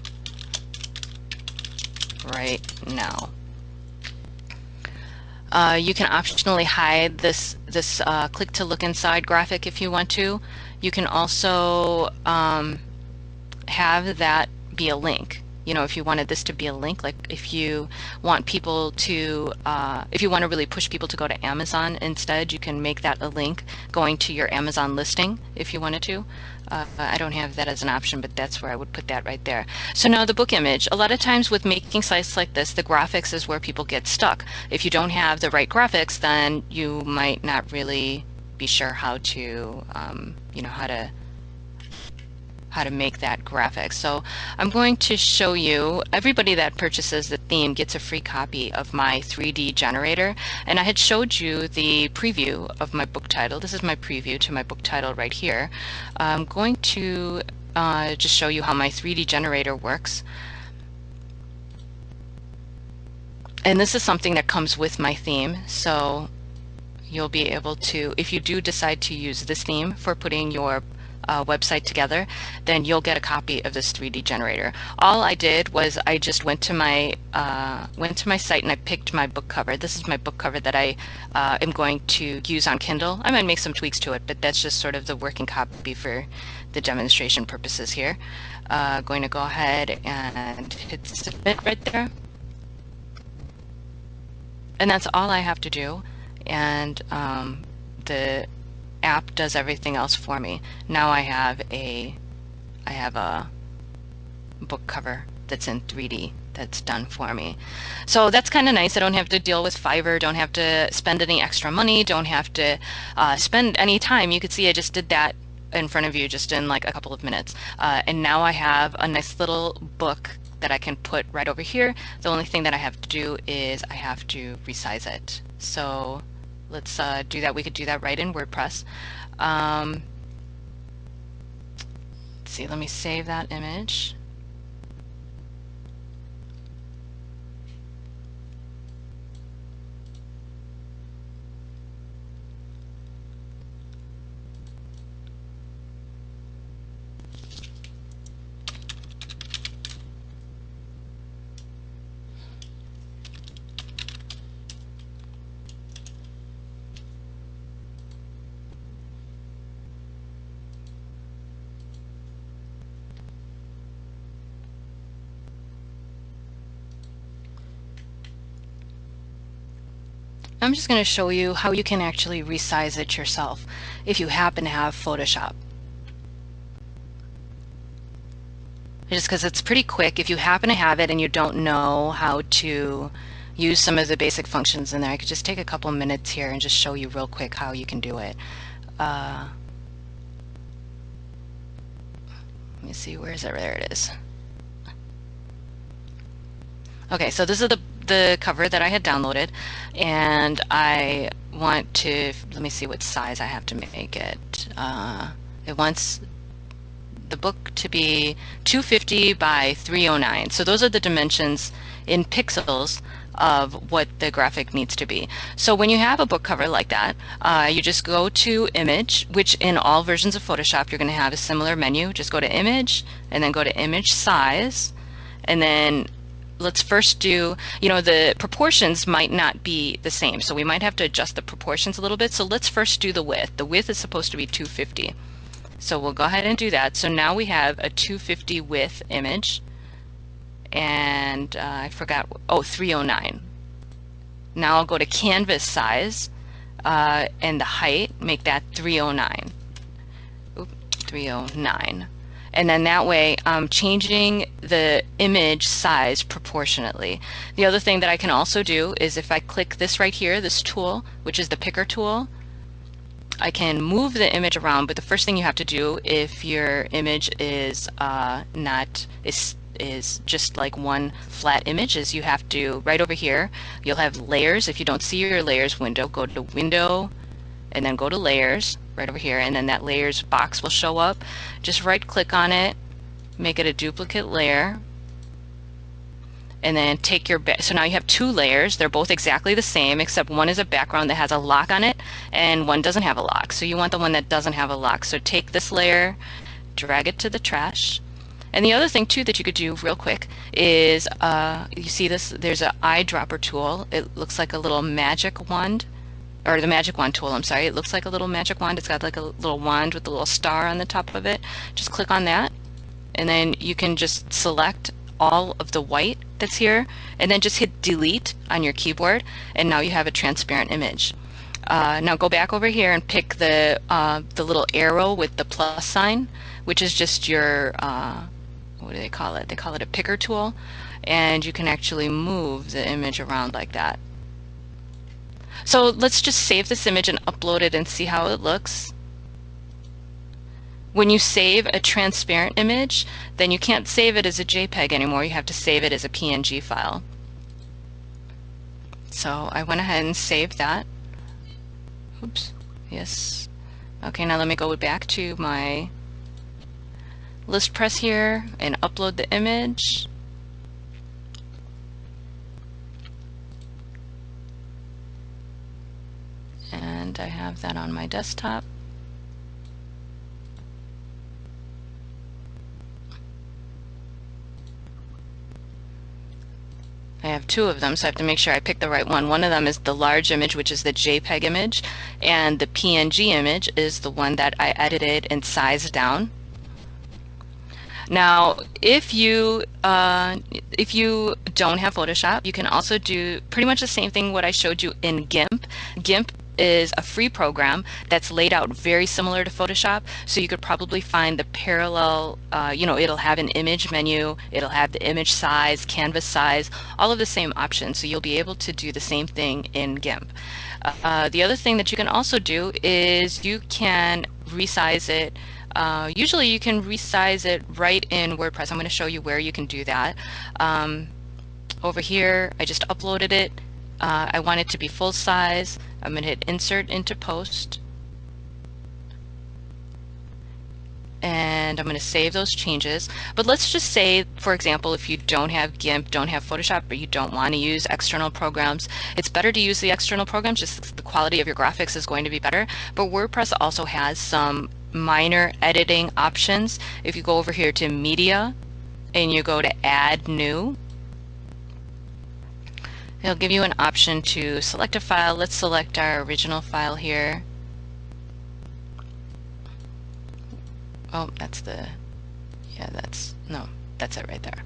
right now. You can optionally hide this click to look inside graphic if you want to. You can also have that be a link. If you wanted this to be a link, like if you want people to, if you want to really push people to go to Amazon instead, you can make that a link going to your Amazon listing if you wanted to. I don't have that as an option, but that's where I would put that right there. So now the book image. A lot of times with making sites like this, the graphics is where people get stuck. If you don't have the right graphics, then you might not really be sure how to, how to make that graphic. So I'm going to show you, everybody that purchases the theme gets a free copy of my 3D generator, and I had showed you the preview of my book title. This is my preview to my book title right here. I'm going to just show you how my 3D generator works. And this is something that comes with my theme. So you'll be able to, if you do decide to use this theme for putting your website together, then you'll get a copy of this 3D generator. All I did was I just went to my site and I picked my book cover. This is my book cover that I am going to use on Kindle. I might make some tweaks to it, but that's just sort of the working copy for the demonstration purposes here. Going to go ahead and hit submit right there. And that's all I have to do. And the app does everything else for me. Now I have a book cover that's in 3D that's done for me. So that's kind of nice. I don't have to deal with Fiverr, don't have to spend any extra money, don't have to spend any time. You could see I just did that in front of you just in like a couple of minutes. And now I have a nice little book that I can put right over here. The only thing that I have to do is I have to resize it. So let's do that. We could do that right in WordPress. Let's see, let me save that image. I'm just going to show you how you can actually resize it yourself if you happen to have Photoshop. Just because it's pretty quick. If you happen to have it and you don't know how to use some of the basic functions in there, I could just take a couple minutes here and just show you real quick how you can do it. Let me see, where is it? There it is. Okay, so this is the cover that I had downloaded, and I want to, let me see what size I have to make it. It wants the book to be 250 by 309. So those are the dimensions in pixels of what the graphic needs to be. So when you have a book cover like that, you just go to Image, which in all versions of Photoshop you're going to have a similar menu. Just go to Image and then go to Image Size, and then let's first do, the proportions might not be the same, so we might have to adjust the proportions a little bit. So let's first do the width. The width is supposed to be 250. So we'll go ahead and do that. So now we have a 250 width image, and I forgot, 309. Now I'll go to canvas size, and the height, make that 309. 309. And then that way I'm changing the image size proportionately. The other thing that I can also do is if I click this right here, this tool, which is the picker tool, I can move the image around, but the first thing you have to do if your image is is just like one flat image is you have to, right over here, you'll have layers. If you don't see your layers window, go to Window and then go to Layers right over here, and then that layers box will show up. Just right click on it, make it a duplicate layer, and then take your, so now you have two layers. They're both exactly the same, except one is a background that has a lock on it and one doesn't have a lock. So you want the one that doesn't have a lock. So take this layer, drag it to the trash. And the other thing too that you could do real quick is, you see this, there's an eyedropper tool. It looks like a little magic wand, or the magic wand tool, I'm sorry. It looks like a little magic wand. It's got like a little wand with a little star on the top of it. Just click on that, and then you can just select all of the white that's here, and then just hit delete on your keyboard, and now you have a transparent image. Now go back over here and pick the little arrow with the plus sign, which is just your, what do they call it? They call it a picker tool, and you can actually move the image around like that. So let's just save this image and upload it and see how it looks. When you save a transparent image, then you can't save it as a JPEG anymore. You have to save it as a PNG file. So I went ahead and saved that. Oops. Yes. Okay, now let me go back to my ListPress here and upload the image. And and I have that on my desktop. I have two of them, so I have to make sure I pick the right one. One of them is the large image, which is the JPEG image, and the PNG image is the one that I edited and sized down. Now, if you don't have Photoshop, you can also do pretty much the same thing what I showed you in GIMP. GIMP is a free program that's laid out very similar to Photoshop, so you could probably find the parallel, it'll have an image menu, it'll have the image size, canvas size, all of the same options, so you'll be able to do the same thing in GIMP. The other thing that you can also do is you can resize it. Usually you can resize it right in WordPress. I'm going to show you where you can do that. Over here, I just uploaded it. I want it to be full size. I'm going to hit Insert into Post. And I'm going to save those changes. But let's just say, for example, if you don't have GIMP, don't have Photoshop, but you don't want to use external programs, it's better to use the external programs, just the quality of your graphics is going to be better. But WordPress also has some minor editing options. If you go over here to Media and you go to Add New, it'll give you an option to select a file. Let's select our original file here. Oh, that's it right there.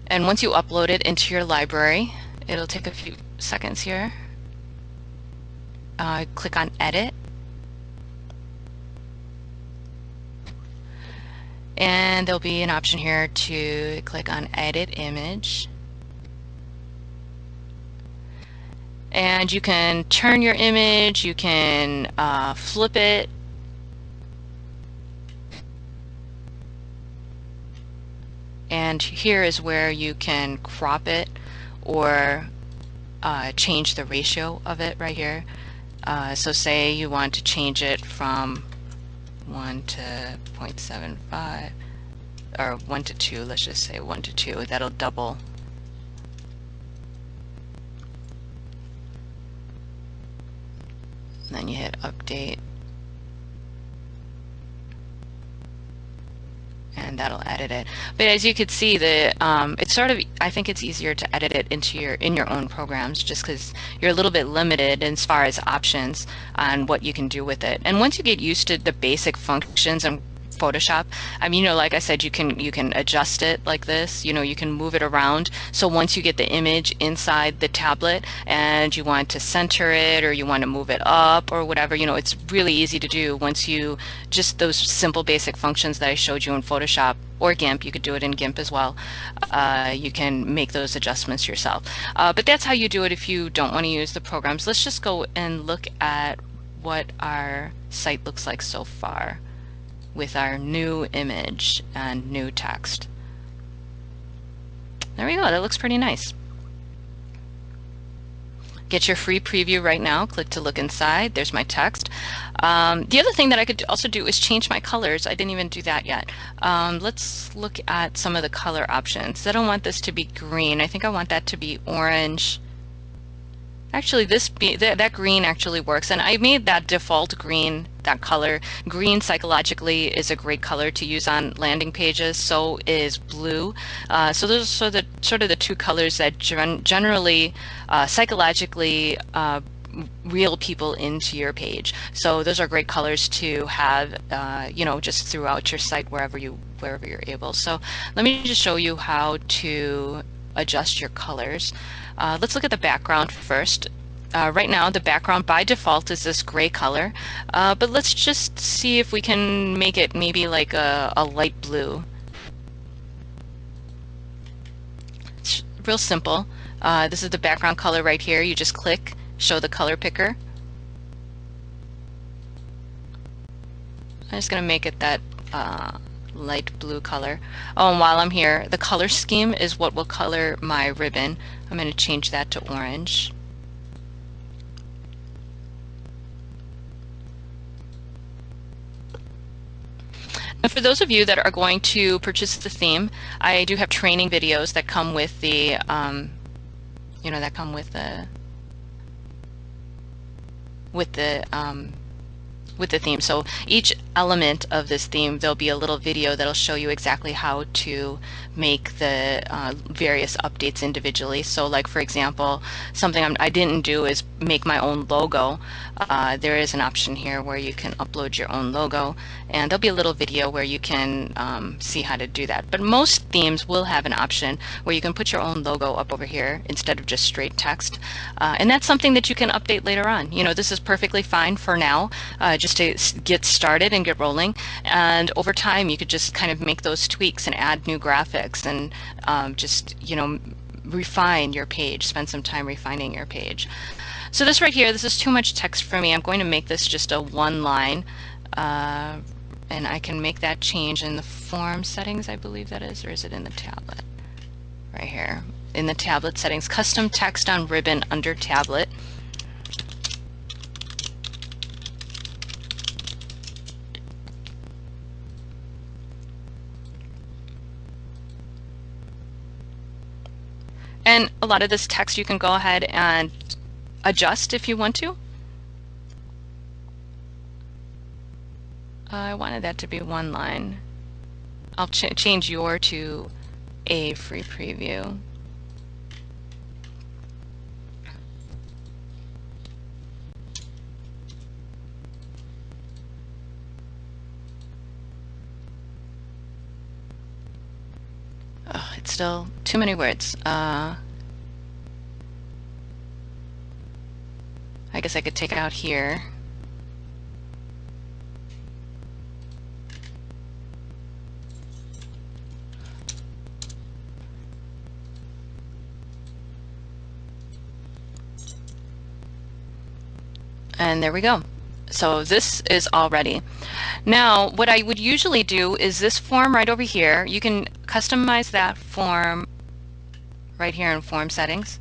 And once you upload it into your library, it'll take a few seconds here. Click on Edit. And there'll be an option here to click on Edit Image. And you can turn your image, you can flip it. And here is where you can crop it or change the ratio of it right here. So say you want to change it from 1 to 0.75 or 1 to 2, let's just say 1 to 2, that'll double. And then you hit Update, and that'll edit it. But as you can see, it's sort of, I think it's easier to edit it in your own programs, just because you're a little bit limited as far as options on what you can do with it. And once you get used to the basic functions and Photoshop, I mean, like I said, you can adjust it like this, you can move it around. So once you get the image inside the tablet and you want to center it or you want to move it up or whatever, it's really easy to do once you just those simple basic functions that I showed you in Photoshop or GIMP. You could do it in GIMP as well. You can make those adjustments yourself. But that's how you do it if you don't want to use the programs. Let's just go and look at what our site looks like so far with our new image and new text. There we go, that looks pretty nice. Get your free preview right now, click to look inside, there's my text. The other thing that I could also do is change my colors. I didn't even do that yet. Let's look at some of the color options. I don't want this to be green, I think I want that to be orange. Actually, that green actually works, and I made that default green, that color. Green psychologically is a great color to use on landing pages, so is blue. So those are sort of the two colors that generally psychologically reel people into your page. So those are great colors to have, just throughout your site wherever you're able. So let me just show you how to adjust your colors. Let's look at the background first. Right now the background by default is this gray color, but let's just see if we can make it maybe like a light blue. It's real simple. This is the background color right here. You just click, show the color picker. I'm just going to make it that light blue color. Oh, and while I'm here, the color scheme is what will color my ribbon. I'm going to change that to orange. And for those of you that are going to purchase the theme, I do have training videos that come with the, with the theme. So each element of this theme, there'll be a little video that'll show you exactly how to make the various updates individually. So like for example, something I didn't do is make my own logo. There is an option here where you can upload your own logo, and there'll be a little video where you can see how to do that. But most themes will have an option where you can put your own logo up over here instead of just straight text. And that's something that you can update later on. You know, this is perfectly fine for now, just to get started and get rolling. And over time, you could just kind of make those tweaks and add new graphics and just, you know, refine your page, spend some time refining your page. So this right here, this is too much text for me. I'm going to make this just a one line, and I can make that change in the form settings, I believe that is, or is it in the tablet? Right here, in the tablet settings, custom text on ribbon under tablet. And a lot of this text you can go ahead and adjust if you want to. I wanted that to be one line. I'll change your to a free preview. Oh, it's still too many words. I guess I could take it out here. And there we go. So this is all ready. Now, what I would usually do is this form right over here. You can customize that form right here in form settings.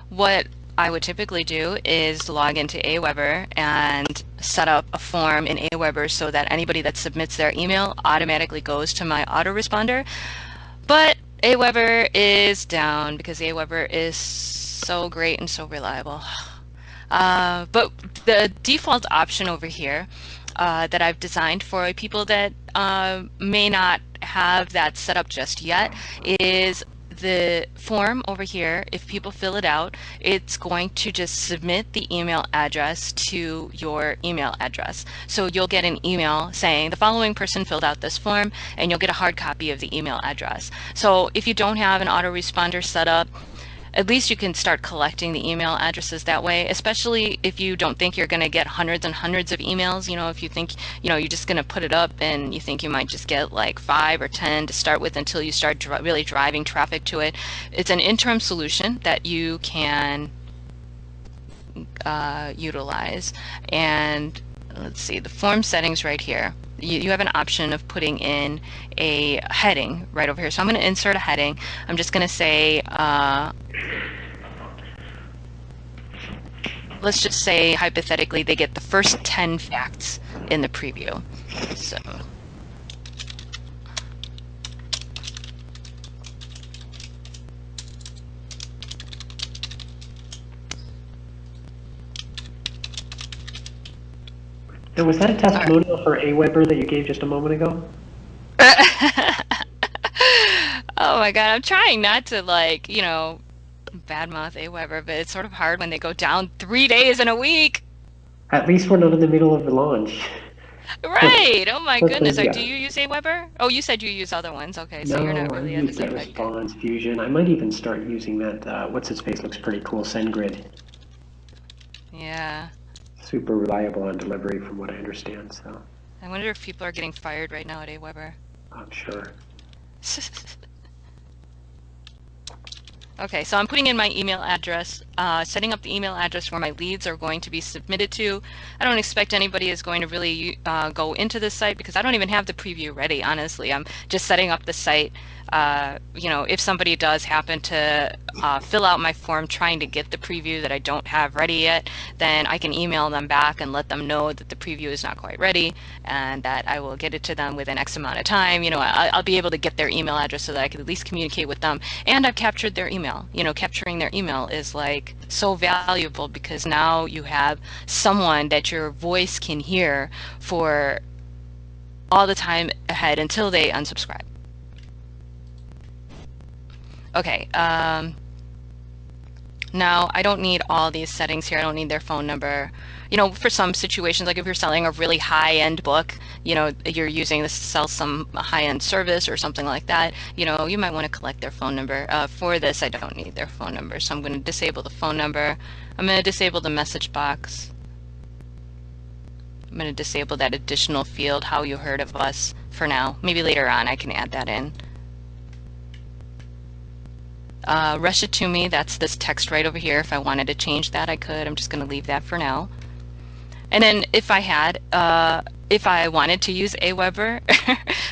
What I would typically do is log into Aweber and set up a form in Aweber so that anybody that submits their email automatically goes to my autoresponder. But Aweber is down because Aweber is so great and so reliable. But the default option over here that I've designed for people that may not have that set up just yet is the form over here. If people fill it out, it's going to just submit the email address to your email address. So you'll get an email saying the following person filled out this form, and you'll get a hard copy of the email address. So if you don't have an autoresponder set up, at least you can start collecting the email addresses that way, especially if you don't think you're going to get hundreds and hundreds of emails. You know, if you think, you know, you're just going to put it up and you think you might just get like 5 or 10 to start with until you start really driving traffic to it. It's an interim solution that you can utilize. And let's see, the form settings right here. You have an option of putting in a heading right over here. So I'm going to insert a heading. I'm just going to say, let's just say hypothetically they get the first 10 facts in the preview. So Now, was that a testimonial for Aweber that you gave just a moment ago? Oh my God, I'm trying not to, like, you know, badmouth Aweber, but it's sort of hard when they go down 3 days in a week. At least we're not in the middle of the launch. Right. Oh my goodness. Yeah. Do you use Aweber? Oh, you said you use other ones. Okay, so No, you're not I really at the use same Response Fusion. I might even start using that. What's its face? Looks pretty cool. SendGrid. Yeah. Super reliable on delivery, from what I understand. So I wonder if people are getting fired right now at Aweber. I'm sure. Okay, so I'm putting in my email address, setting up the email address where my leads are going to be submitted to. I don't expect anybody is going to really go into this site because I don't even have the preview ready, honestly. I'm just setting up the site. You know, if somebody does happen to fill out my form trying to get the preview that I don't have ready yet, then I can email them back and let them know that the preview is not quite ready and that I will get it to them within X amount of time. You know, I'll be able to get their email address so that I can at least communicate with them. And I've captured their email. You know, capturing their email is like like so valuable, because now you have someone that your voice can hear for all the time ahead until they unsubscribe. Okay, now I don't need all these settings here. I don't need their phone number. You know, for some situations, like if you're selling a really high-end book, you know, you're using this to sell some high-end service or something like that, you know, you might want to collect their phone number. For this, I don't need their phone number, so I'm going to disable the phone number. I'm going to disable the message box. I'm going to disable that additional field, how you heard of us, for now. Maybe later on I can add that in. Rush it to me, that's this text right over here. If I wanted to change that, I could. I'm just going to leave that for now. And then if I wanted to use Aweber,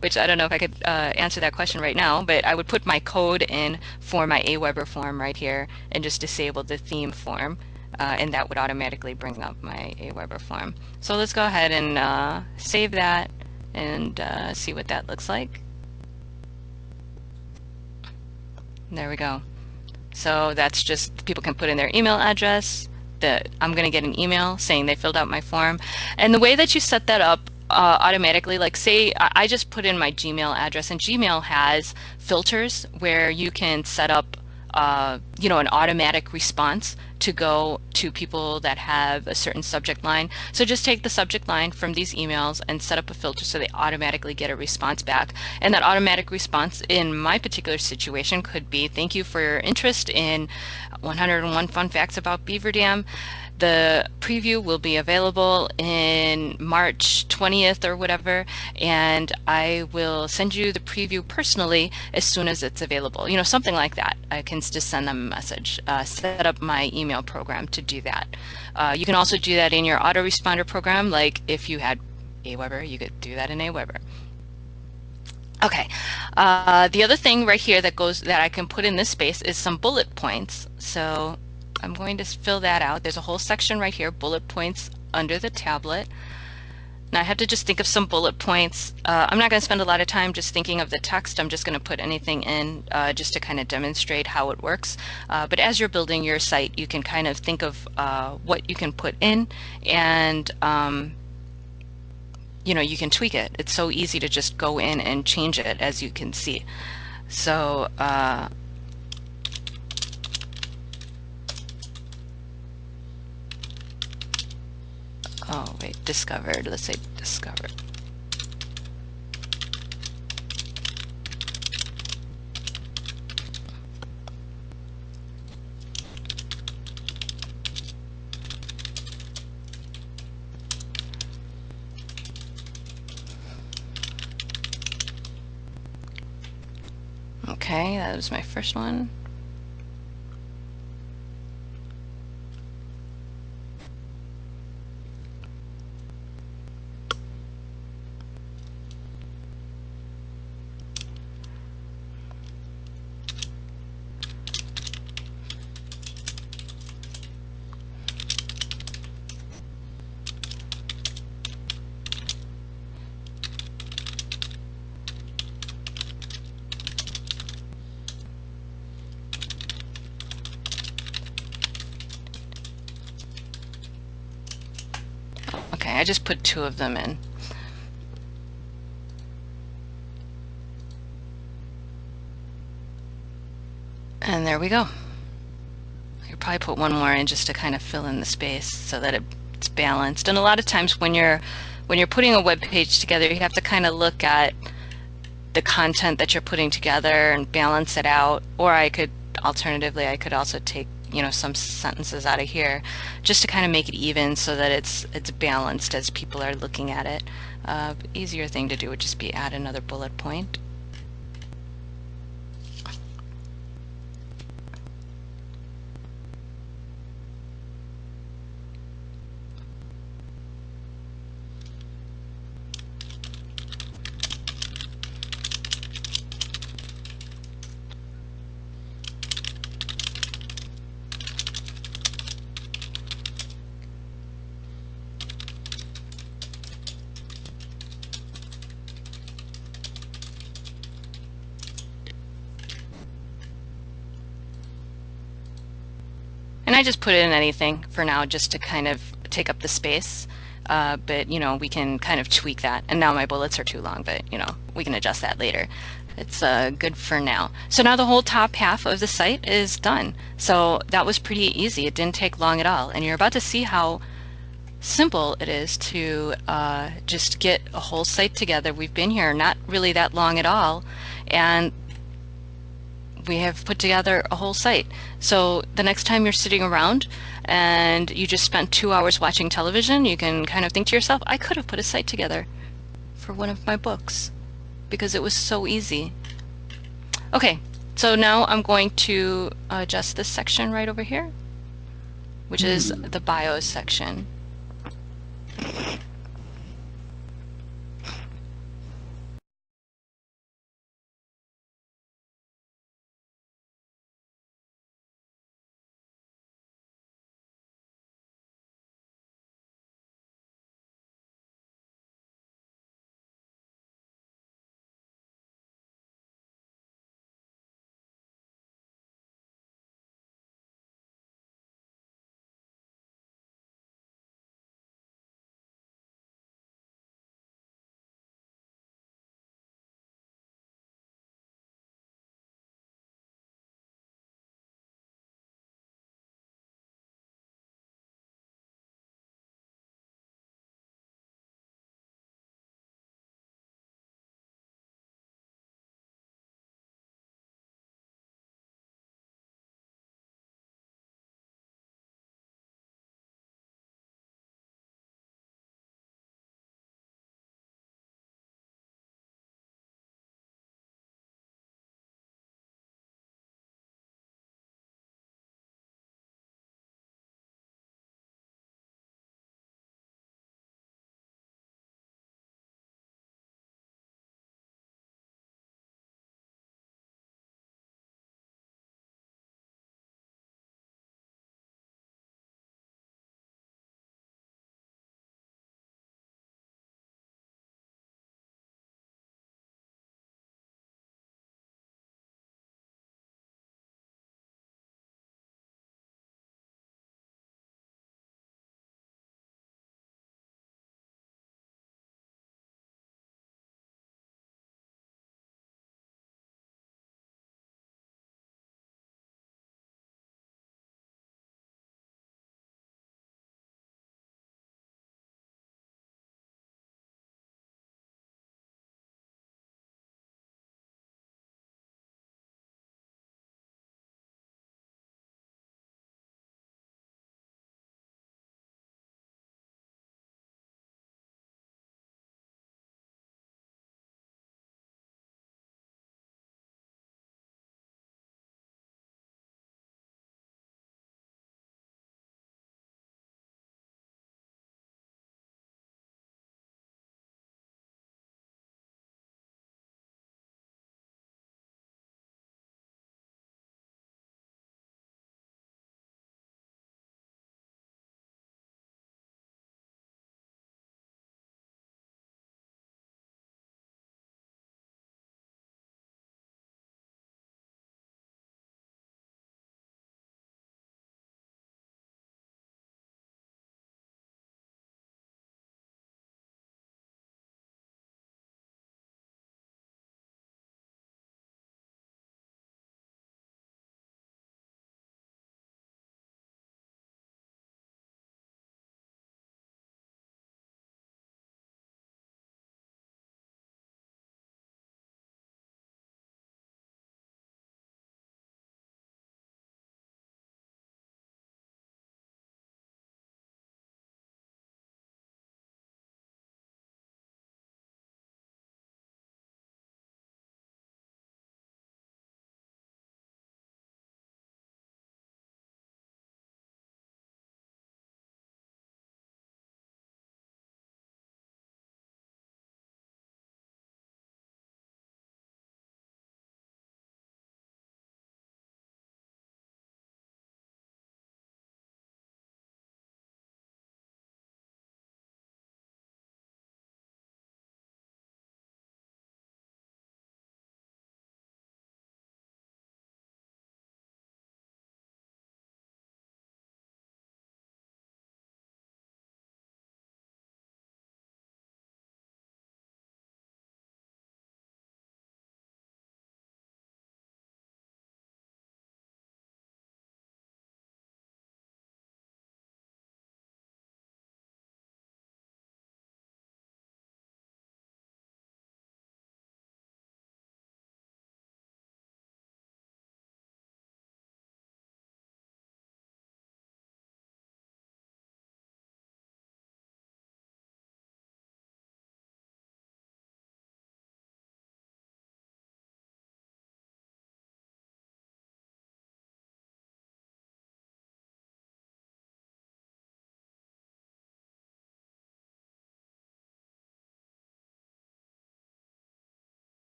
which I don't know if I could answer that question right now, but I would put my code in for my Aweber form right here and just disable the theme form, and that would automatically bring up my Aweber form. So let's go ahead and save that and see what that looks like. There we go. So that's just, people can put in their email address, that I'm going to get an email saying they filled out my form. And the way that you set that up automatically, like say I just put in my Gmail address, and Gmail has filters where you can set up you know, an automatic response to go to people that have a certain subject line. So just take the subject line from these emails and set up a filter so they automatically get a response back. And that automatic response in my particular situation could be, thank you for your interest in 101 fun facts about Beaver Dam. The preview will be available in March 20th or whatever, and I will send you the preview personally as soon as it's available. You know, something like that. I can just send them a message, set up my email program to do that. You can also do that in your autoresponder program, like if you had Aweber, you could do that in Aweber. Okay, the other thing right here that I can put in this space is some bullet points. So I'm going to fill that out. There's a whole section right here, bullet points under the tablet. Now I have to just think of some bullet points. I'm not going to spend a lot of time just thinking of the text. I'm just going to put anything in just to kind of demonstrate how it works. But as you're building your site, you can kind of think of what you can put in, and you know, you can tweak it. It's so easy to just go in and change it, as you can see. So oh wait, discovered. Let's say discovered. Okay, that was my first one. Okay, I just put 2 of them in. And there we go. I could probably put 1 more in just to kind of fill in the space so that it's balanced. And a lot of times when you're putting a web page together, you have to kind of look at the content that you're putting together and balance it out. Or alternatively, I could also take, you know, some sentences out of here just to kind of make it even so that it's balanced as people are looking at it. Easier thing to do would just be add another bullet point. I just put in anything for now just to kind of take up the space. But you know, we can kind of tweak that. And now my bullets are too long, but you know, we can adjust that later. It's good for now. So now the whole top half of the site is done. So that was pretty easy. It didn't take long at all. And you're about to see how simple it is to just get a whole site together. We've been here not really that long at all, and we have put together a whole site. So the next time you're sitting around and you just spent 2 hours watching television, you can kind of think to yourself, I could have put a site together for one of my books because it was so easy. Okay, so now I'm going to adjust this section right over here, which is the bio section.